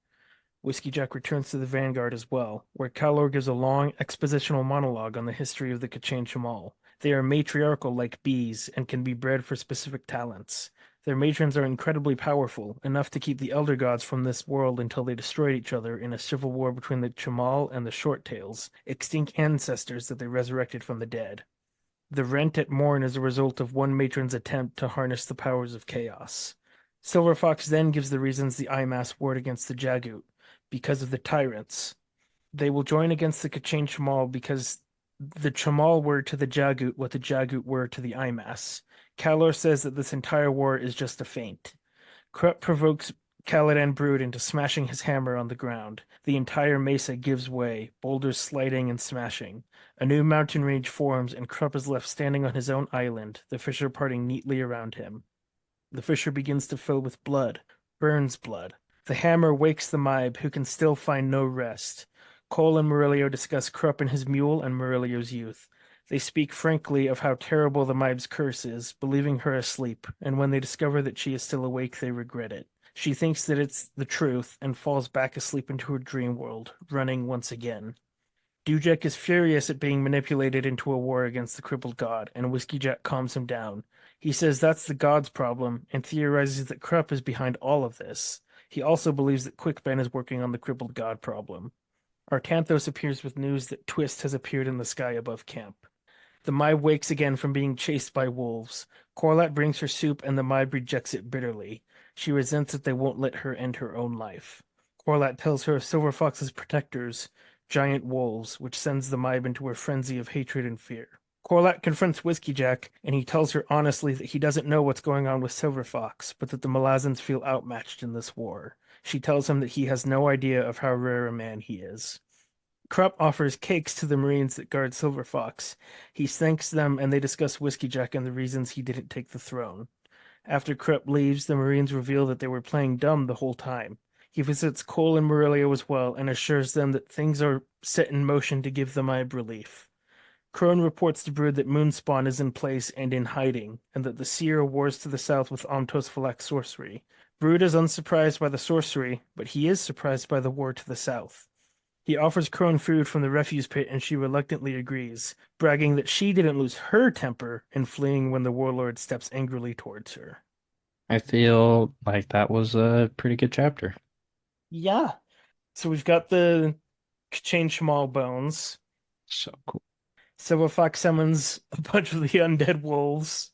Whiskey Jack returns to the Vanguard as well, where Calor gives a long expositional monologue on the history of the Kachin Shamal. They are matriarchal like bees and can be bred for specific talents. Their matrons are incredibly powerful, enough to keep the Elder Gods from this world until they destroyed each other in a civil war between the Chamal and the Short-Tails, extinct ancestors that they resurrected from the dead. The rent at morn is a result of one matron's attempt to harness the powers of chaos. Silver Fox then gives the reasons the IMAS warred against the Jagut, because of the tyrants. They will join against the Kachin Chamal because the Chamal were to the Jagut what the Jagut were to the IMAS. Kalor says that this entire war is just a feint. Krupp provokes Caladan Brood into smashing his hammer on the ground. The entire mesa gives way, boulders sliding and smashing. A new mountain range forms, and Krupp is left standing on his own island, the fissure parting neatly around him. The fissure begins to fill with blood, Burns blood. The hammer wakes the Mybe, who can still find no rest. Cole and Murillo discuss Krupp and his mule and Murillo's youth. They speak frankly of how terrible the Mybe's curse is, believing her asleep, and when they discover that she is still awake, they regret it. She thinks that it's the truth and falls back asleep into her dream world, running once again. Dujek is furious at being manipulated into a war against the crippled god, and Whiskey Jack calms him down. He says that's the god's problem, and theorizes that Krupp is behind all of this. He also believes that Quickben is working on the crippled god problem. Artanthos appears with news that Twist has appeared in the sky above camp. The Mybe wakes again from being chased by wolves. Corlat brings her soup, and the Mybe rejects it bitterly. She resents that they won't let her end her own life. Corlat tells her of Silver Fox's protectors, giant wolves, which sends the Mybe into a frenzy of hatred and fear. Corlat confronts Whiskey Jack, and he tells her honestly that he doesn't know what's going on with Silver Fox, but that the Malazans feel outmatched in this war. She tells him that he has no idea of how rare a man he is. Krupp offers cakes to the Marines that guard Silver Fox. He thanks them, and they discuss Whiskey Jack and the reasons he didn't take the throne. After Krupp leaves, the Marines reveal that they were playing dumb the whole time. He visits Cole and Murillo as well and assures them that things are set in motion to give the Mybe relief. Crone reports to Brood that Moonspawn is in place and in hiding, and that the Seer wars to the south with Omtos Falak sorcery. Brood is unsurprised by the sorcery, but he is surprised by the war to the south. He offers Crone food from the refuse pit, and she reluctantly agrees, bragging that she didn't lose her temper in fleeing when the warlord steps angrily towards her. I feel like that was a pretty good chapter. Yeah. So we've got the chain Shamal bones. So cool. Silver Fox summons a bunch of the undead wolves,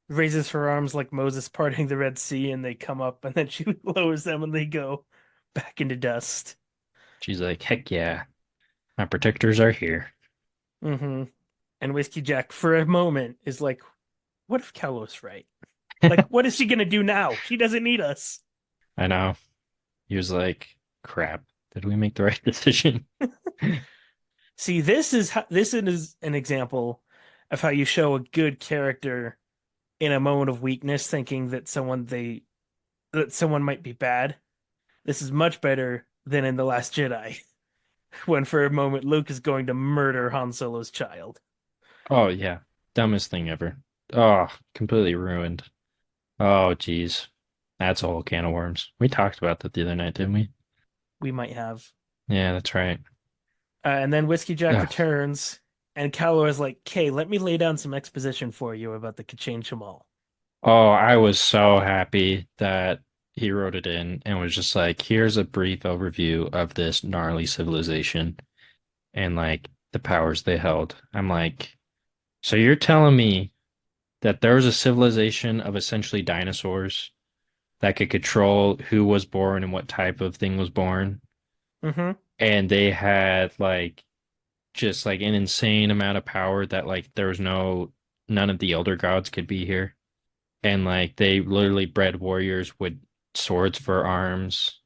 raises her arms like Moses parting the Red Sea, and they come up, and then she lowers them and they go back into dust. She's like, heck yeah, my protectors are here. Hmm. And Whiskey Jack, for a moment, is like, what if Kalos right? Like, what is she gonna do now? She doesn't need us. I know. He was like, crap, did we make the right decision? See, this is an example of how you show a good character in a moment of weakness, thinking that someone might be bad. This is much better than in The Last Jedi, when for a moment Luke is going to murder Han Solo's child. Oh yeah, dumbest thing ever. Oh, completely ruined. Oh geez, that's a whole can of worms. We talked about that the other night, didn't we? We might have. Yeah, that's right. And then Whiskey Jack Ugh. returns, and Kylo is like, "Kay, let me lay down some exposition for you about the Kachin Shamal." Oh, I was so happy that he wrote it in and was just like, here's a brief overview of this gnarly civilization and like the powers they held. I'm like, so you're telling me that there was a civilization of essentially dinosaurs that could control who was born and what type of thing was born, Mm-hmm. and they had like just like an insane amount of power that like there was none of the elder gods could be here. And like they literally bred warriors with swords for arms,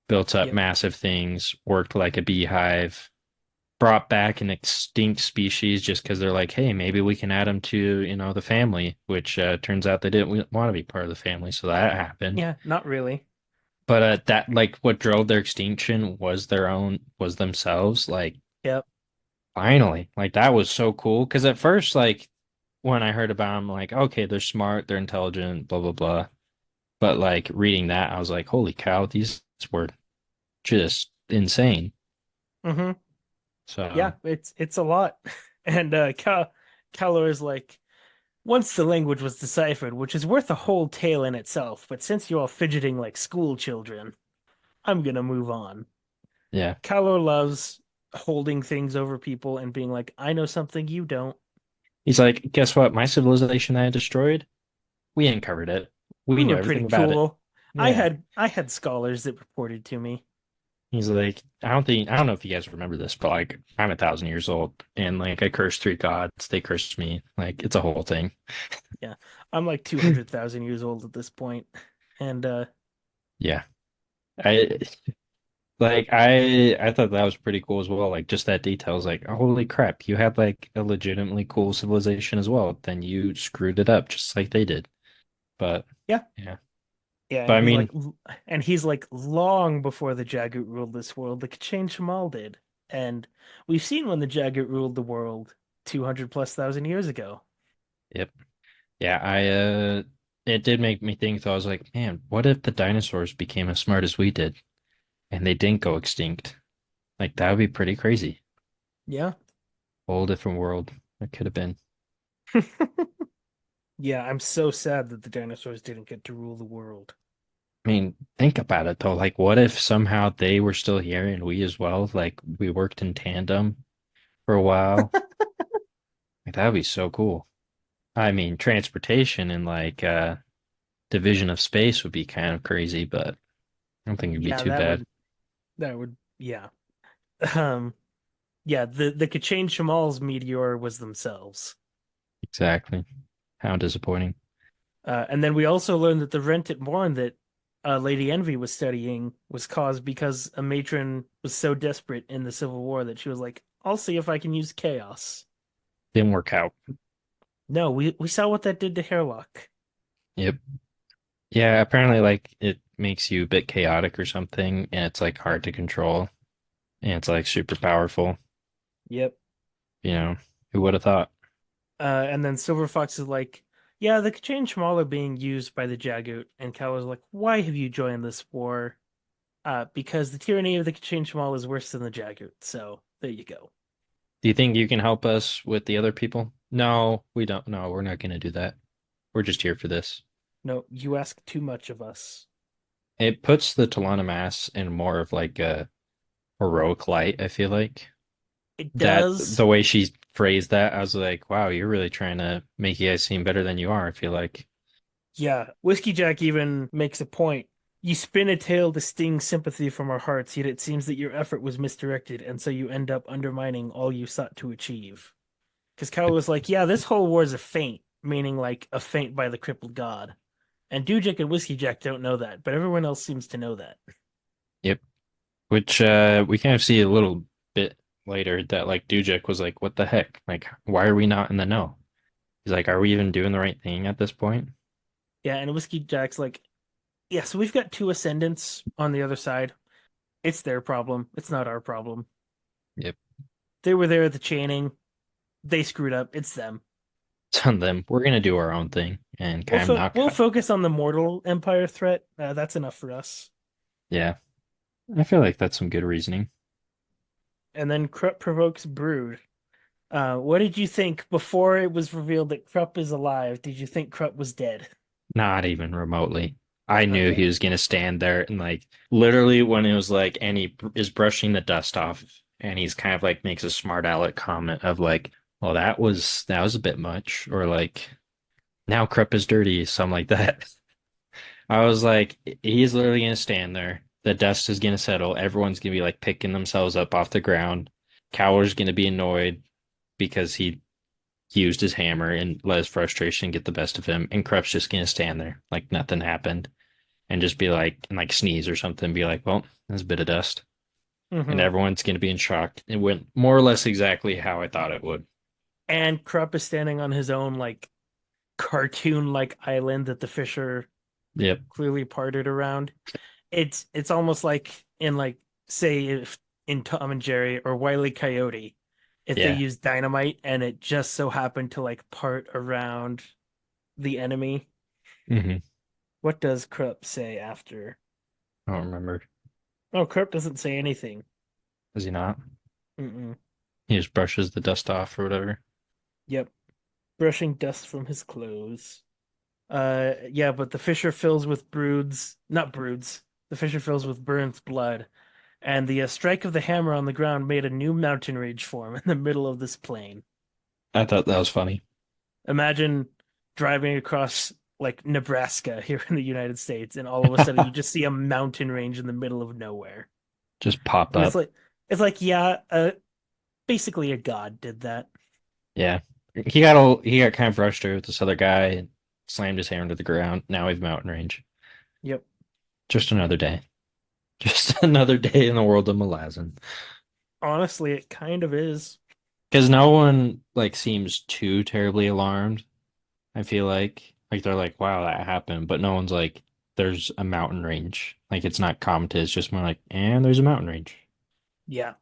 built up Yep. massive things, worked like a beehive, brought back an extinct species just because they're like, hey, maybe we can add them to, the family, which turns out they didn't want to be part of the family, so that happened. Yeah, not really. But that like what drove their extinction was themselves. Like Yep. finally, like that was so cool. Because at first, like when I heard about them, like okay, they're smart, they're intelligent, blah blah blah. But like reading that, I was like, holy cow, these were just insane. Mm-hmm. So Yeah, it's a lot. And Kylo is like, once the language was deciphered, which is worth a whole tale in itself, but since you're all fidgeting like school children, I'm gonna move on. yeah, Kylo loves holding things over people and being like, I know something you don't. he's like, guess what? My civilization that I destroyed, we uncovered it. We We knew were pretty everything about it. cool. Yeah. I had scholars that reported to me. He's like, I don't know if you guys remember this, but like, I'm 1,000 years old, and like, I cursed three gods. They cursed me. Like, it's a whole thing. Yeah. I'm like 200,000 years old at this point. And Yeah. I I thought that was pretty cool as well. Like, just that detail is like, holy crap, you had like a legitimately cool civilization as well. Then you screwed it up just like they did. But yeah. yeah. Yeah, But I mean, and he's like long before the Jagut ruled this world, the Kachin Shamal did. And we've seen when the Jagut ruled the world 200 plus thousand years ago. yep. Yeah, it did make me think though. I was like, man, what if the dinosaurs became as smart as we did and they didn't go extinct? Like that would be pretty crazy. Yeah. Whole different world it could have been. Yeah, I'm so sad that the dinosaurs didn't get to rule the world. I mean, think about it though. Like, what if somehow they were still here and we as well? Like, we worked in tandem for a while. Like, that would be so cool. I mean, transportation and like division of space would be kind of crazy, but I don't think it'd be Yeah, too bad. yeah. Um, yeah, the Kachin Shamal's meteor was themselves. Exactly. How disappointing. And then we also learned that the rent at Morn that Lady Envy was studying was caused because a matron was so desperate in the Civil War that she was like, I'll see if I can use chaos. Didn't work out. No, we saw what that did to Hairlock. Yep. Yeah, apparently like it makes you a bit chaotic or something, and it's like hard to control, and it's like super powerful. Yep. You know, who would have thought? And then Silver Fox is like, yeah, the Kachin Shamal are being used by the Jagut. And Cal was like, why have you joined this war? Because the tyranny of the Kachin Shamal is worse than the Jagut. So there you go. Do you think you can help us with the other people? No, we don't. No, we're not going to do that. We're just here for this. No, you ask too much of us. It puts the Talana Mass in more of like a heroic light, I feel like. It That does. the way she phrased that, I was like, wow, you're really trying to make you guys seem better than you are, I feel like. Yeah, Whiskey Jack even makes a point. You spin a tale to sting sympathy from our hearts, yet it seems that your effort was misdirected, and so you end up undermining all you sought to achieve. Because Cal was like, yeah, this whole war is a feint, meaning like a feint by the crippled god. And Dujek and Whiskey Jack don't know that, but everyone else seems to know that. Yep. Which we kind of see a little bit later that like Dujek was like, what the heck? Like, why are we not in the know? He's like, are we even doing the right thing at this point? Yeah, and Whiskey Jack's like, yeah, so we've got two ascendants on the other side. It's their problem. It's not our problem. Yep. They were there at the chaining. They screwed up. It's them. It's on them. We're gonna do our own thing and kind of knock. We'll focus on the mortal empire threat. That's enough for us. Yeah, I feel like that's some good reasoning. And then Krupp provokes Brood. What did you think before it was revealed that Krupp is alive? Did you think Krupp was dead? Not even remotely. I knew he Okay. was gonna stand there and like literally when it was like, and is brushing the dust off, and he's kind of like makes a smart aleck comment of like, well, that was a bit much, or like now Krupp is dirty, something like that. I was like, he's literally gonna stand there. The dust is gonna settle. Everyone's gonna be like picking themselves up off the ground. Cowler's gonna be annoyed because he used his hammer and let his frustration get the best of him. And Krupp's just gonna stand there like nothing happened and just be like, and like sneeze or something, be like, well, there's a bit of dust. And Hmm. everyone's gonna be in shock. It went more or less exactly how I thought it would. And Krupp is standing on his own like cartoon-like island that the Fisher Yep. clearly parted around. It's almost like in like say if in Tom and Jerry or Wile E. Coyote, if they Yeah. use dynamite and it just so happened to like part around the enemy. Hmm. What does Krupp say after? I don't remember. Oh, Krupp doesn't say anything. Does he not? Mm-mm. He just brushes the dust off or whatever. Yep, brushing dust from his clothes. Yeah, but the fissure fills with broods, not broods. The fissure fills with burnt blood, and the strike of the hammer on the ground made a new mountain range form in the middle of this plain. I thought that was funny. Imagine driving across like Nebraska here in the United States, and all of a sudden you just see a mountain range in the middle of nowhere. Just pop And up. it's like, yeah, basically a god did that. Yeah. He got kind of frustrated with this other guy and slammed his hammer to the ground. Now we have mountain range. Yep. Just another day. Just another day in the world of Malazan. Honestly, it kind of is. Because no one like seems too terribly alarmed. I feel like they're like, wow, that happened, but no one's like, there's a mountain range. Like it's not commented. It's just more like, and there's a mountain range. Yeah.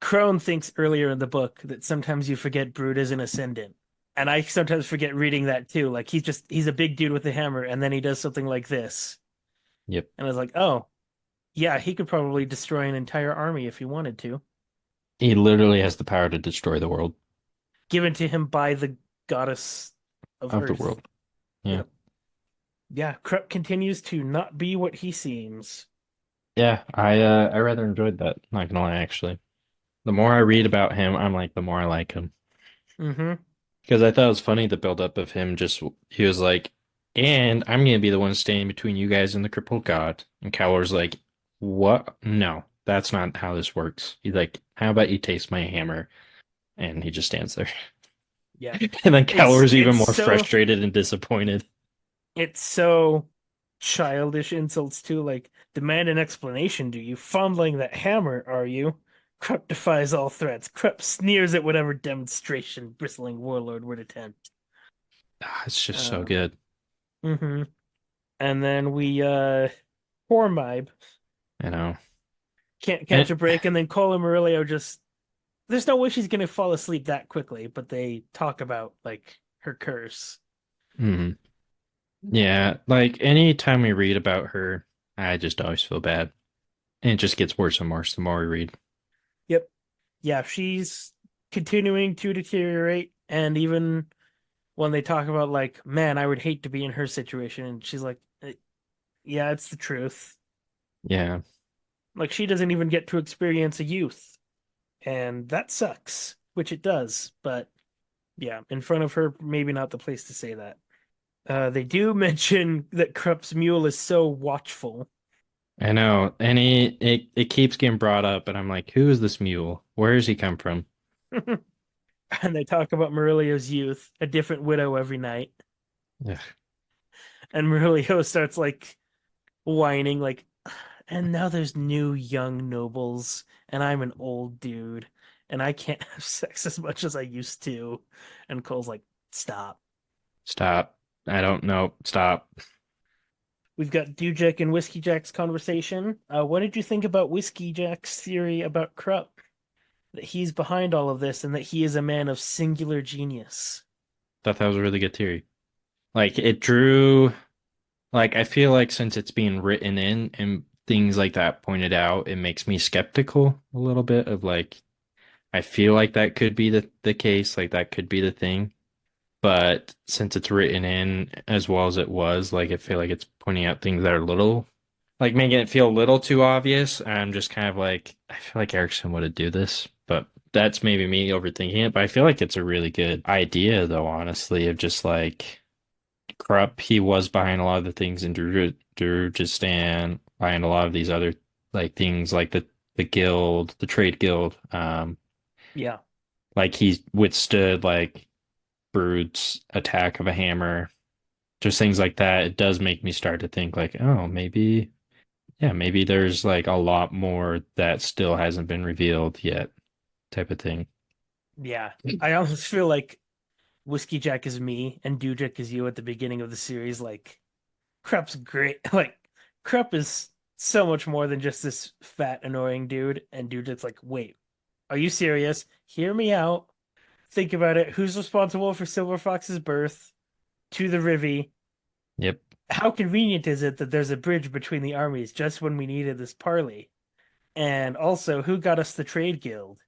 Crone thinks earlier in the book that sometimes you forget Brood is an ascendant. And I sometimes forget reading that too. Like he's a big dude with a hammer, and then he does something like this. Yep. And I was like, oh, yeah, he could probably destroy an entire army if he wanted to. He literally has the power to destroy the world Given to him by the goddess of of the Earth. world. Yeah. Yep. Yeah, Krupp continues to not be what he seems. Yeah, I rather enjoyed that, not gonna lie, actually. The more I read about him, I'm like, the more I like him. Mm-hmm. Because I thought it was funny the build up of him just he was like, and I'm gonna be the one standing between you guys and the crippled god. And Cowler's like, what? No, that's not how this works. He's like, how about you taste my hammer? And he just stands there. Yeah. And then It's Cowler's even it's more so frustrated and disappointed. it's so childish insults too, like demand an explanation. Do you fondling that hammer, are you? Krupp defies all threats. Krupp sneers at whatever demonstration bristling warlord would attempt. Ah, it's just so Uh, good. hmm And then we poor Mibe You know. can't catch And a break, and then Cola Murillo just there's no way she's gonna fall asleep that quickly, but they talk about like her curse. mhm. Yeah, like anytime we read about her, I just always feel bad. And it just gets worse and worse the more we read. Yep. Yeah, she's continuing to deteriorate, and even when they talk about like, man, I would hate to be in her situation, and she's like, yeah, it's the truth. Yeah. Like she doesn't even get to experience a youth, and that sucks, which it does. But yeah, in front of her, maybe not the place to say that. They do mention that Krupp's mule is so watchful, I know. And it keeps getting brought up, and I'm like, who is this mule? Where does he come from? and they talk about Murillo's youth, a different widow every night, Ugh. and Murillo starts like whining, like, and now there's new young nobles, and I'm an old dude, and I can't have sex as much as I used to. And Cole's like, stop. Stop. I don't know. Stop. We've got Dujek and Whiskey Jack's conversation. What did you think about Whiskey Jack's theory about Krupp? That he's behind all of this and that he is a man of singular genius. Thought that was a really good theory. Like it drew like I feel like since it's being written in and things like that pointed out, it makes me skeptical a little bit of like I feel like that could be the case, like that could be the thing. But since it's written in as well as it was, like I feel like it's pointing out things that are little like making it feel a little too obvious. I'm just kind of like I feel like Erickson would do this, but that's maybe me overthinking it. But I feel like it's a really good idea though, honestly, of just like Krupp, he was behind a lot of the things in Drujistan, behind a lot of these other like things like the guild, the trade guild. Yeah. Like he withstood like Brood's attack of a hammer, just things like that. It does make me start to think like, oh, maybe, yeah, maybe there's like a lot more that still hasn't been revealed yet, type of thing. Yeah. I almost feel like Whiskey Jack is me and Dujek is you at the beginning of the series. Like, Krupp's great. Like, Krupp is so much more than just this fat, annoying dude. And Dujek's like, wait, are you serious? Hear me out. Think about it. Who's responsible for Silver Fox's birth to the Rivy? Yep. How convenient is it that there's a bridge between the armies just when we needed this parley? And also, who got us the trade guild?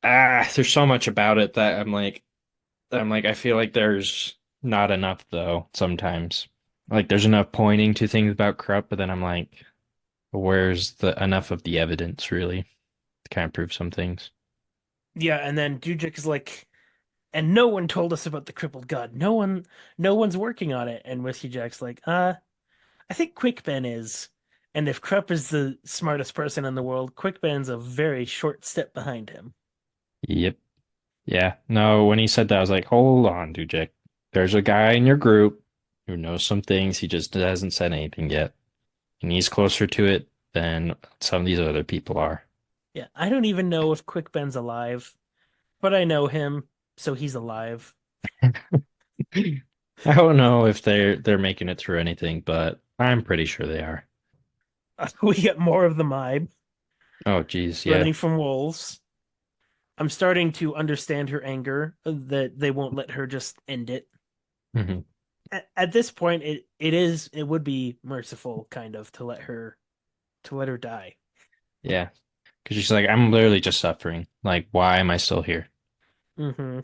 There's so much about it that I'm like, I feel like there's not enough though, sometimes. Like there's enough pointing to things about Krupp, but then I'm like, where's the enough of the evidence really to kind of prove some things? Yeah, and then Dujek is like, and no one told us about the crippled god. No one's working on it. And Whiskey Jack's like, I think Quick Ben is. And if Krupp is the smartest person in the world, Quick Ben's a very short step behind him. Yep. Yeah. No, when he said that, I was like, hold on, Dujek. There's a guy in your group who knows some things. He just hasn't said anything yet. And he's closer to it than some of these other people are. Yeah, I don't even know if Quick Ben's alive, but I know him, so he's alive. I don't know if they're making it through anything, but I'm pretty sure they are. We get more of the Mibe Oh, geez, yeah. running from wolves. I'm starting to understand her anger that they won't let her just end it. Hmm. At this point, it would be merciful, kind of, to let her die. Yeah. Because she's like, I'm literally just suffering. Like, why am I still here? Hmm.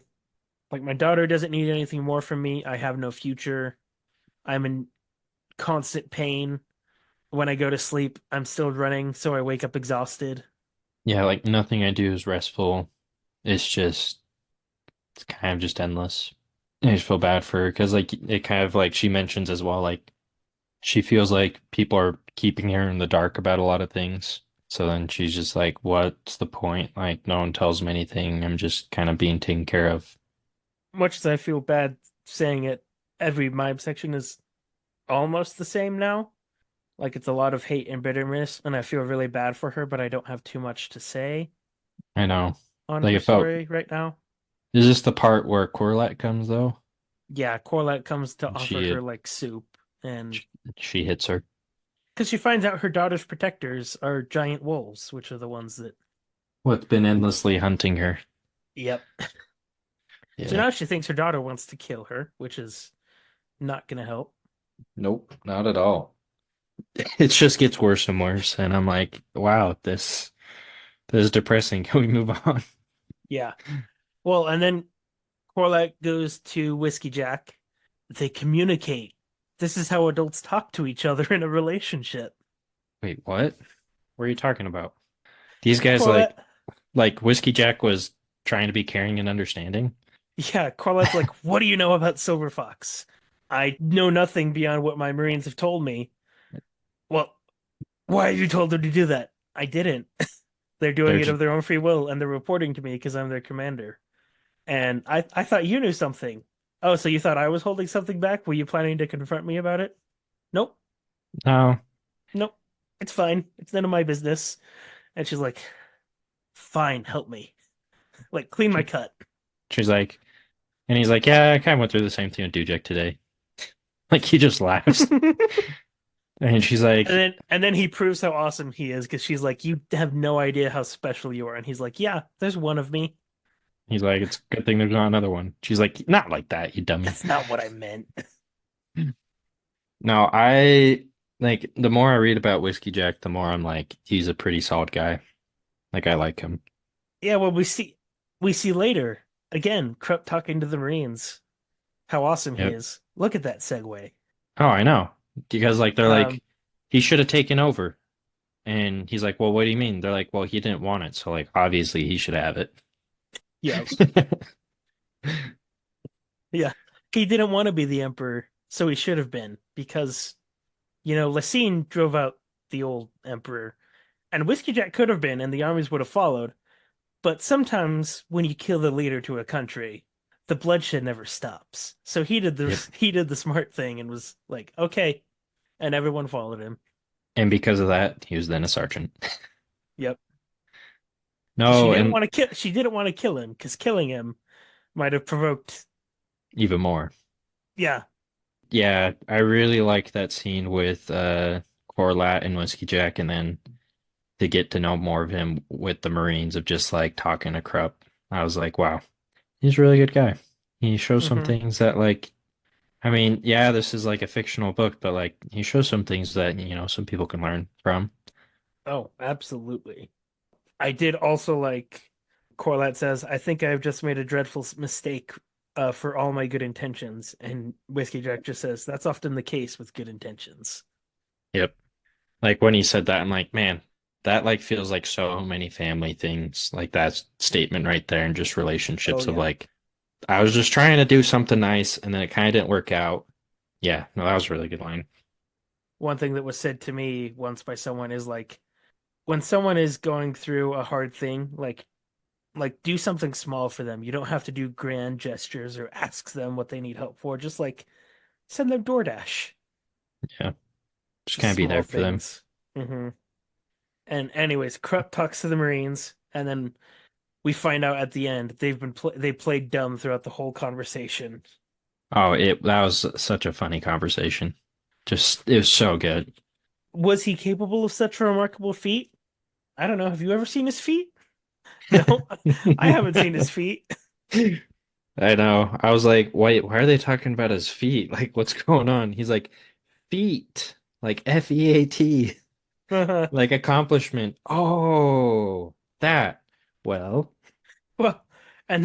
Like my daughter doesn't need anything more from me. I have no future. I'm in constant pain. When I go to sleep, I'm still running, so I wake up exhausted. Yeah, like nothing I do is restful. It's just, it's kind of just endless. I just feel bad for her because, like, it kind of like she mentions as well, like, she feels like people are keeping her in the dark about a lot of things. So then she's just like, what's the point? Like, no one tells me anything. I'm just kind of being taken care of. Much as I feel bad saying it, every mime section is almost the same now. Like it's a lot of hate and bitterness, and I feel really bad for her, but I don't have too much to say I know. on Like, her it felt, story right now. is this the part where Corlett comes, though? Yeah, Corlett comes to offer her She, like soup, and she hits her. because she finds out her daughter's protectors are giant wolves, which are the ones that. What's been endlessly hunting her. Yep. So Yeah. now she thinks her daughter wants to kill her, which is not going to help. Nope, not at all. It just gets worse and worse. And I'm like, wow, this is depressing. Can we move on? Yeah. Well, and then Corlett goes to Whiskey Jack. They communicate. This is how adults talk to each other in a relationship. Wait, what? What are you talking about? These guys Corlett, like Whiskey Jack was trying to be caring and understanding. yeah, Corlett's like, what do you know about Silver Fox? I know nothing beyond what my Marines have told me. Well, why have you told them to do that? I didn't. They're doing They're it just of their own free will, and they're reporting to me because I'm their commander. And I thought you knew something. Oh, so you thought I was holding something back? Were you planning to confront me about it? Nope, no. nope. It's fine. It's none of my business. And she's like, fine, help me. Like, clean my cut. She's like, And he's like, yeah, I kind of went through the same thing with Dujek today. Like he just laughs. And And she's like, then he proves how awesome he is because she's like, "You have no idea how special you are." And he's like, "Yeah, there's one of me." it's a good thing there's not another one. She's like, not like that, you dummy. That's not what I meant. No, I like the more I read about Whiskey Jack, the more I'm like, he's a pretty solid guy. Like I like him. Yeah, well, we see later again, Krupp talking to the Marines, how awesome he Yep. is. Look at that segue. Oh, I know. Because like they're Um, like, he should have taken over. And he's like, well, what do you mean? They're like, well, he didn't want it, so like obviously he should have it. yeah, yeah, he didn't want to be the emperor, so he should have been because Lessine drove out the old emperor, and Whiskey Jack could have been, and the armies would have followed. But sometimes when you kill the leader to a country, the bloodshed never stops. So he did the Yep. he did the smart thing and was like, okay, and everyone followed him. And because of that, he was then a sergeant. Yep. Because she No, didn't and want to kill she didn't want to kill him because killing him might have provoked. even more. Yeah. Yeah, I really like that scene with Corlat and Whiskey Jack, and then to get to know more of him with the Marines of just like talking to Krupp. I was like, wow, he's a really good guy. He shows some Hmm. things that like I mean, yeah, this is like a fictional book, but like he shows some things that, some people can learn from. Oh, absolutely. I did also like Corlett says, I think I've just made a dreadful mistake for all my good intentions. And Whiskey Jack just says, that's often the case with good intentions. Yep. Like when he said that, I'm like, man, that like feels like so many family things, like that statement right there, and just Oh, relationships of yeah. like, I was just trying to do something nice, and then it kind of didn't work out. Yeah, no, that was a really good line. One thing that was said to me once by someone is like, when someone is going through a hard thing, like do something small for them. You don't have to do grand gestures or ask them what they need help for. Just like send them DoorDash. Yeah, just Just kind of be small there for them. things. And anyways, Krupp talks to the Marines, and then we find out at the end they played dumb throughout the whole conversation. Oh, that was such a funny conversation. Just it was so good. Was he capable of such a remarkable feat? I don't know. Have you ever seen his feet? No, I haven't seen his feet. I know. I was like, wait, why are they talking about his feet? Like, what's going on? He's like, feet, like FEAT, like accomplishment. Oh, that. Well, Well, and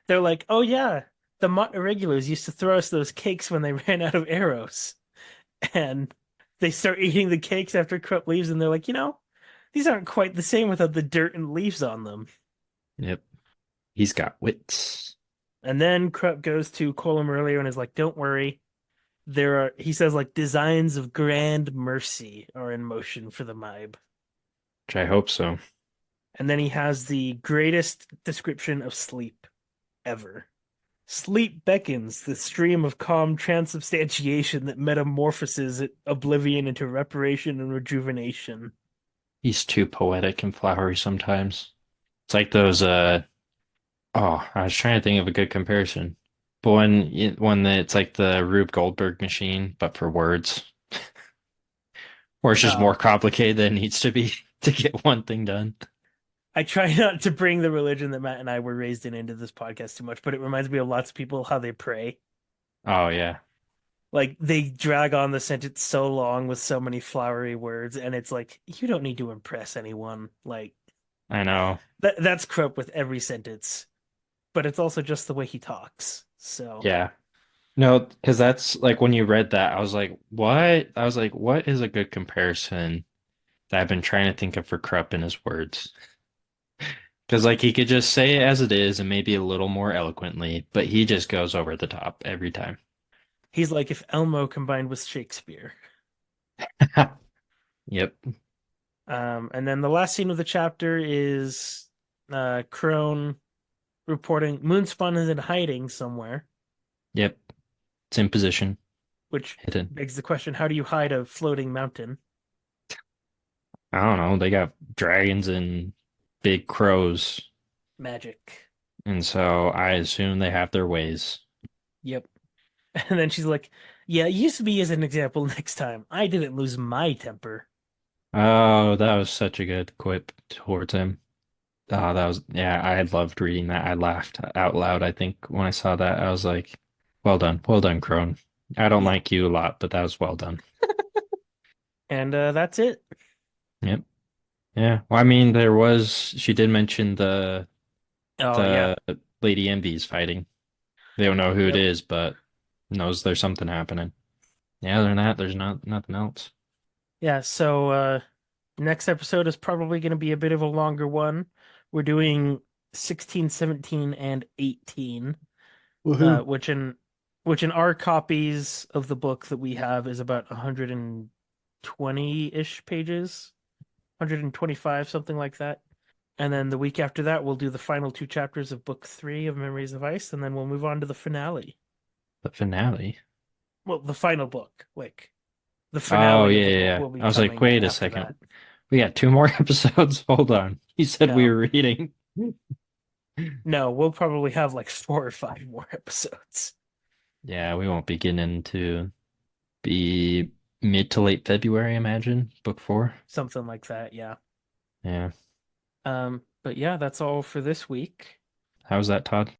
they're like, "Oh yeah, the Mont Irregulars used to throw us those cakes when they ran out of arrows." And they start eating the cakes after Krupp leaves, and they're like, these aren't quite the same without the dirt and leaves on them. yep, he's got wits. And then Krupp goes to Colum earlier and is like, "Don't worry, he says like designs of grand mercy are in motion for the Maib." Which I hope so. And then he has the greatest description of sleep ever. Sleep beckons, the stream of calm transubstantiation that metamorphoses oblivion into reparation and rejuvenation. He's too poetic and flowery sometimes. It's like those, oh, I was trying to think of a good comparison. But it's like the Rube Goldberg machine, but for words. Or it's just more Oh, complicated than it needs to be to get one thing done. I try not to bring the religion that Matt and I were raised in into this podcast too much, but it reminds me of lots of people how they pray. Oh yeah, Like they drag on the sentence so long with so many flowery words, and it's like you don't need to impress anyone. Like I know. that's Krupp with every sentence, but it's also just the way he talks. So Yeah. No, because that's like when you read that, I was like, what? I was like, what is a good comparison that I've been trying to think of for Krupp in his words? Because like he could just say it as it is and maybe a little more eloquently, but he just goes over the top every time. he's like if Elmo combined with Shakespeare. Yep. And then the last scene of the chapter is Crone reporting Moonspawn is in hiding somewhere, Yep. It's in position, which hidden. begs the question, how do you hide a floating mountain? I don't know. They got dragons and big crows. Magic. And so I assume they have their ways. Yep. And then she's like, "Yeah, use me as an example next time. I didn't lose my temper." Oh, that was such a good quip towards him. Oh, that was, yeah, I loved reading that. I laughed out loud, I think, when I saw that. I was like, well done, Crone. I don't Yeah. like you a lot, but that was well done. And that's it. Yep. Yeah. Well, I mean, she did mention Oh yeah. the Lady Envy's fighting. They don't know who it Yep. is, but knows there's something happening. Yeah, other than that, there's nothing else. Yeah, so next episode is probably going to be a bit of a longer one. We're doing 16, 17, and 18, Woohoo. which in our copies of the book that we have is about 120-ish pages, 125, something like that. And then the week after that, we'll do the final two chapters of book 3 of Memories of Ice, and then we'll move on to the finale. The finale. Well, the final book, like the Oh, finale of yeah, the yeah, book yeah. will be I was like, coming wait a after second. that. We got two more episodes. Hold on. You said we No. were reading. No, we'll probably have like 4 or 5 more episodes. Yeah, we won't be getting into be mid to late February, I imagine, book four. Something like that, yeah. Yeah. But yeah, that's all for this week. How's that, Todd?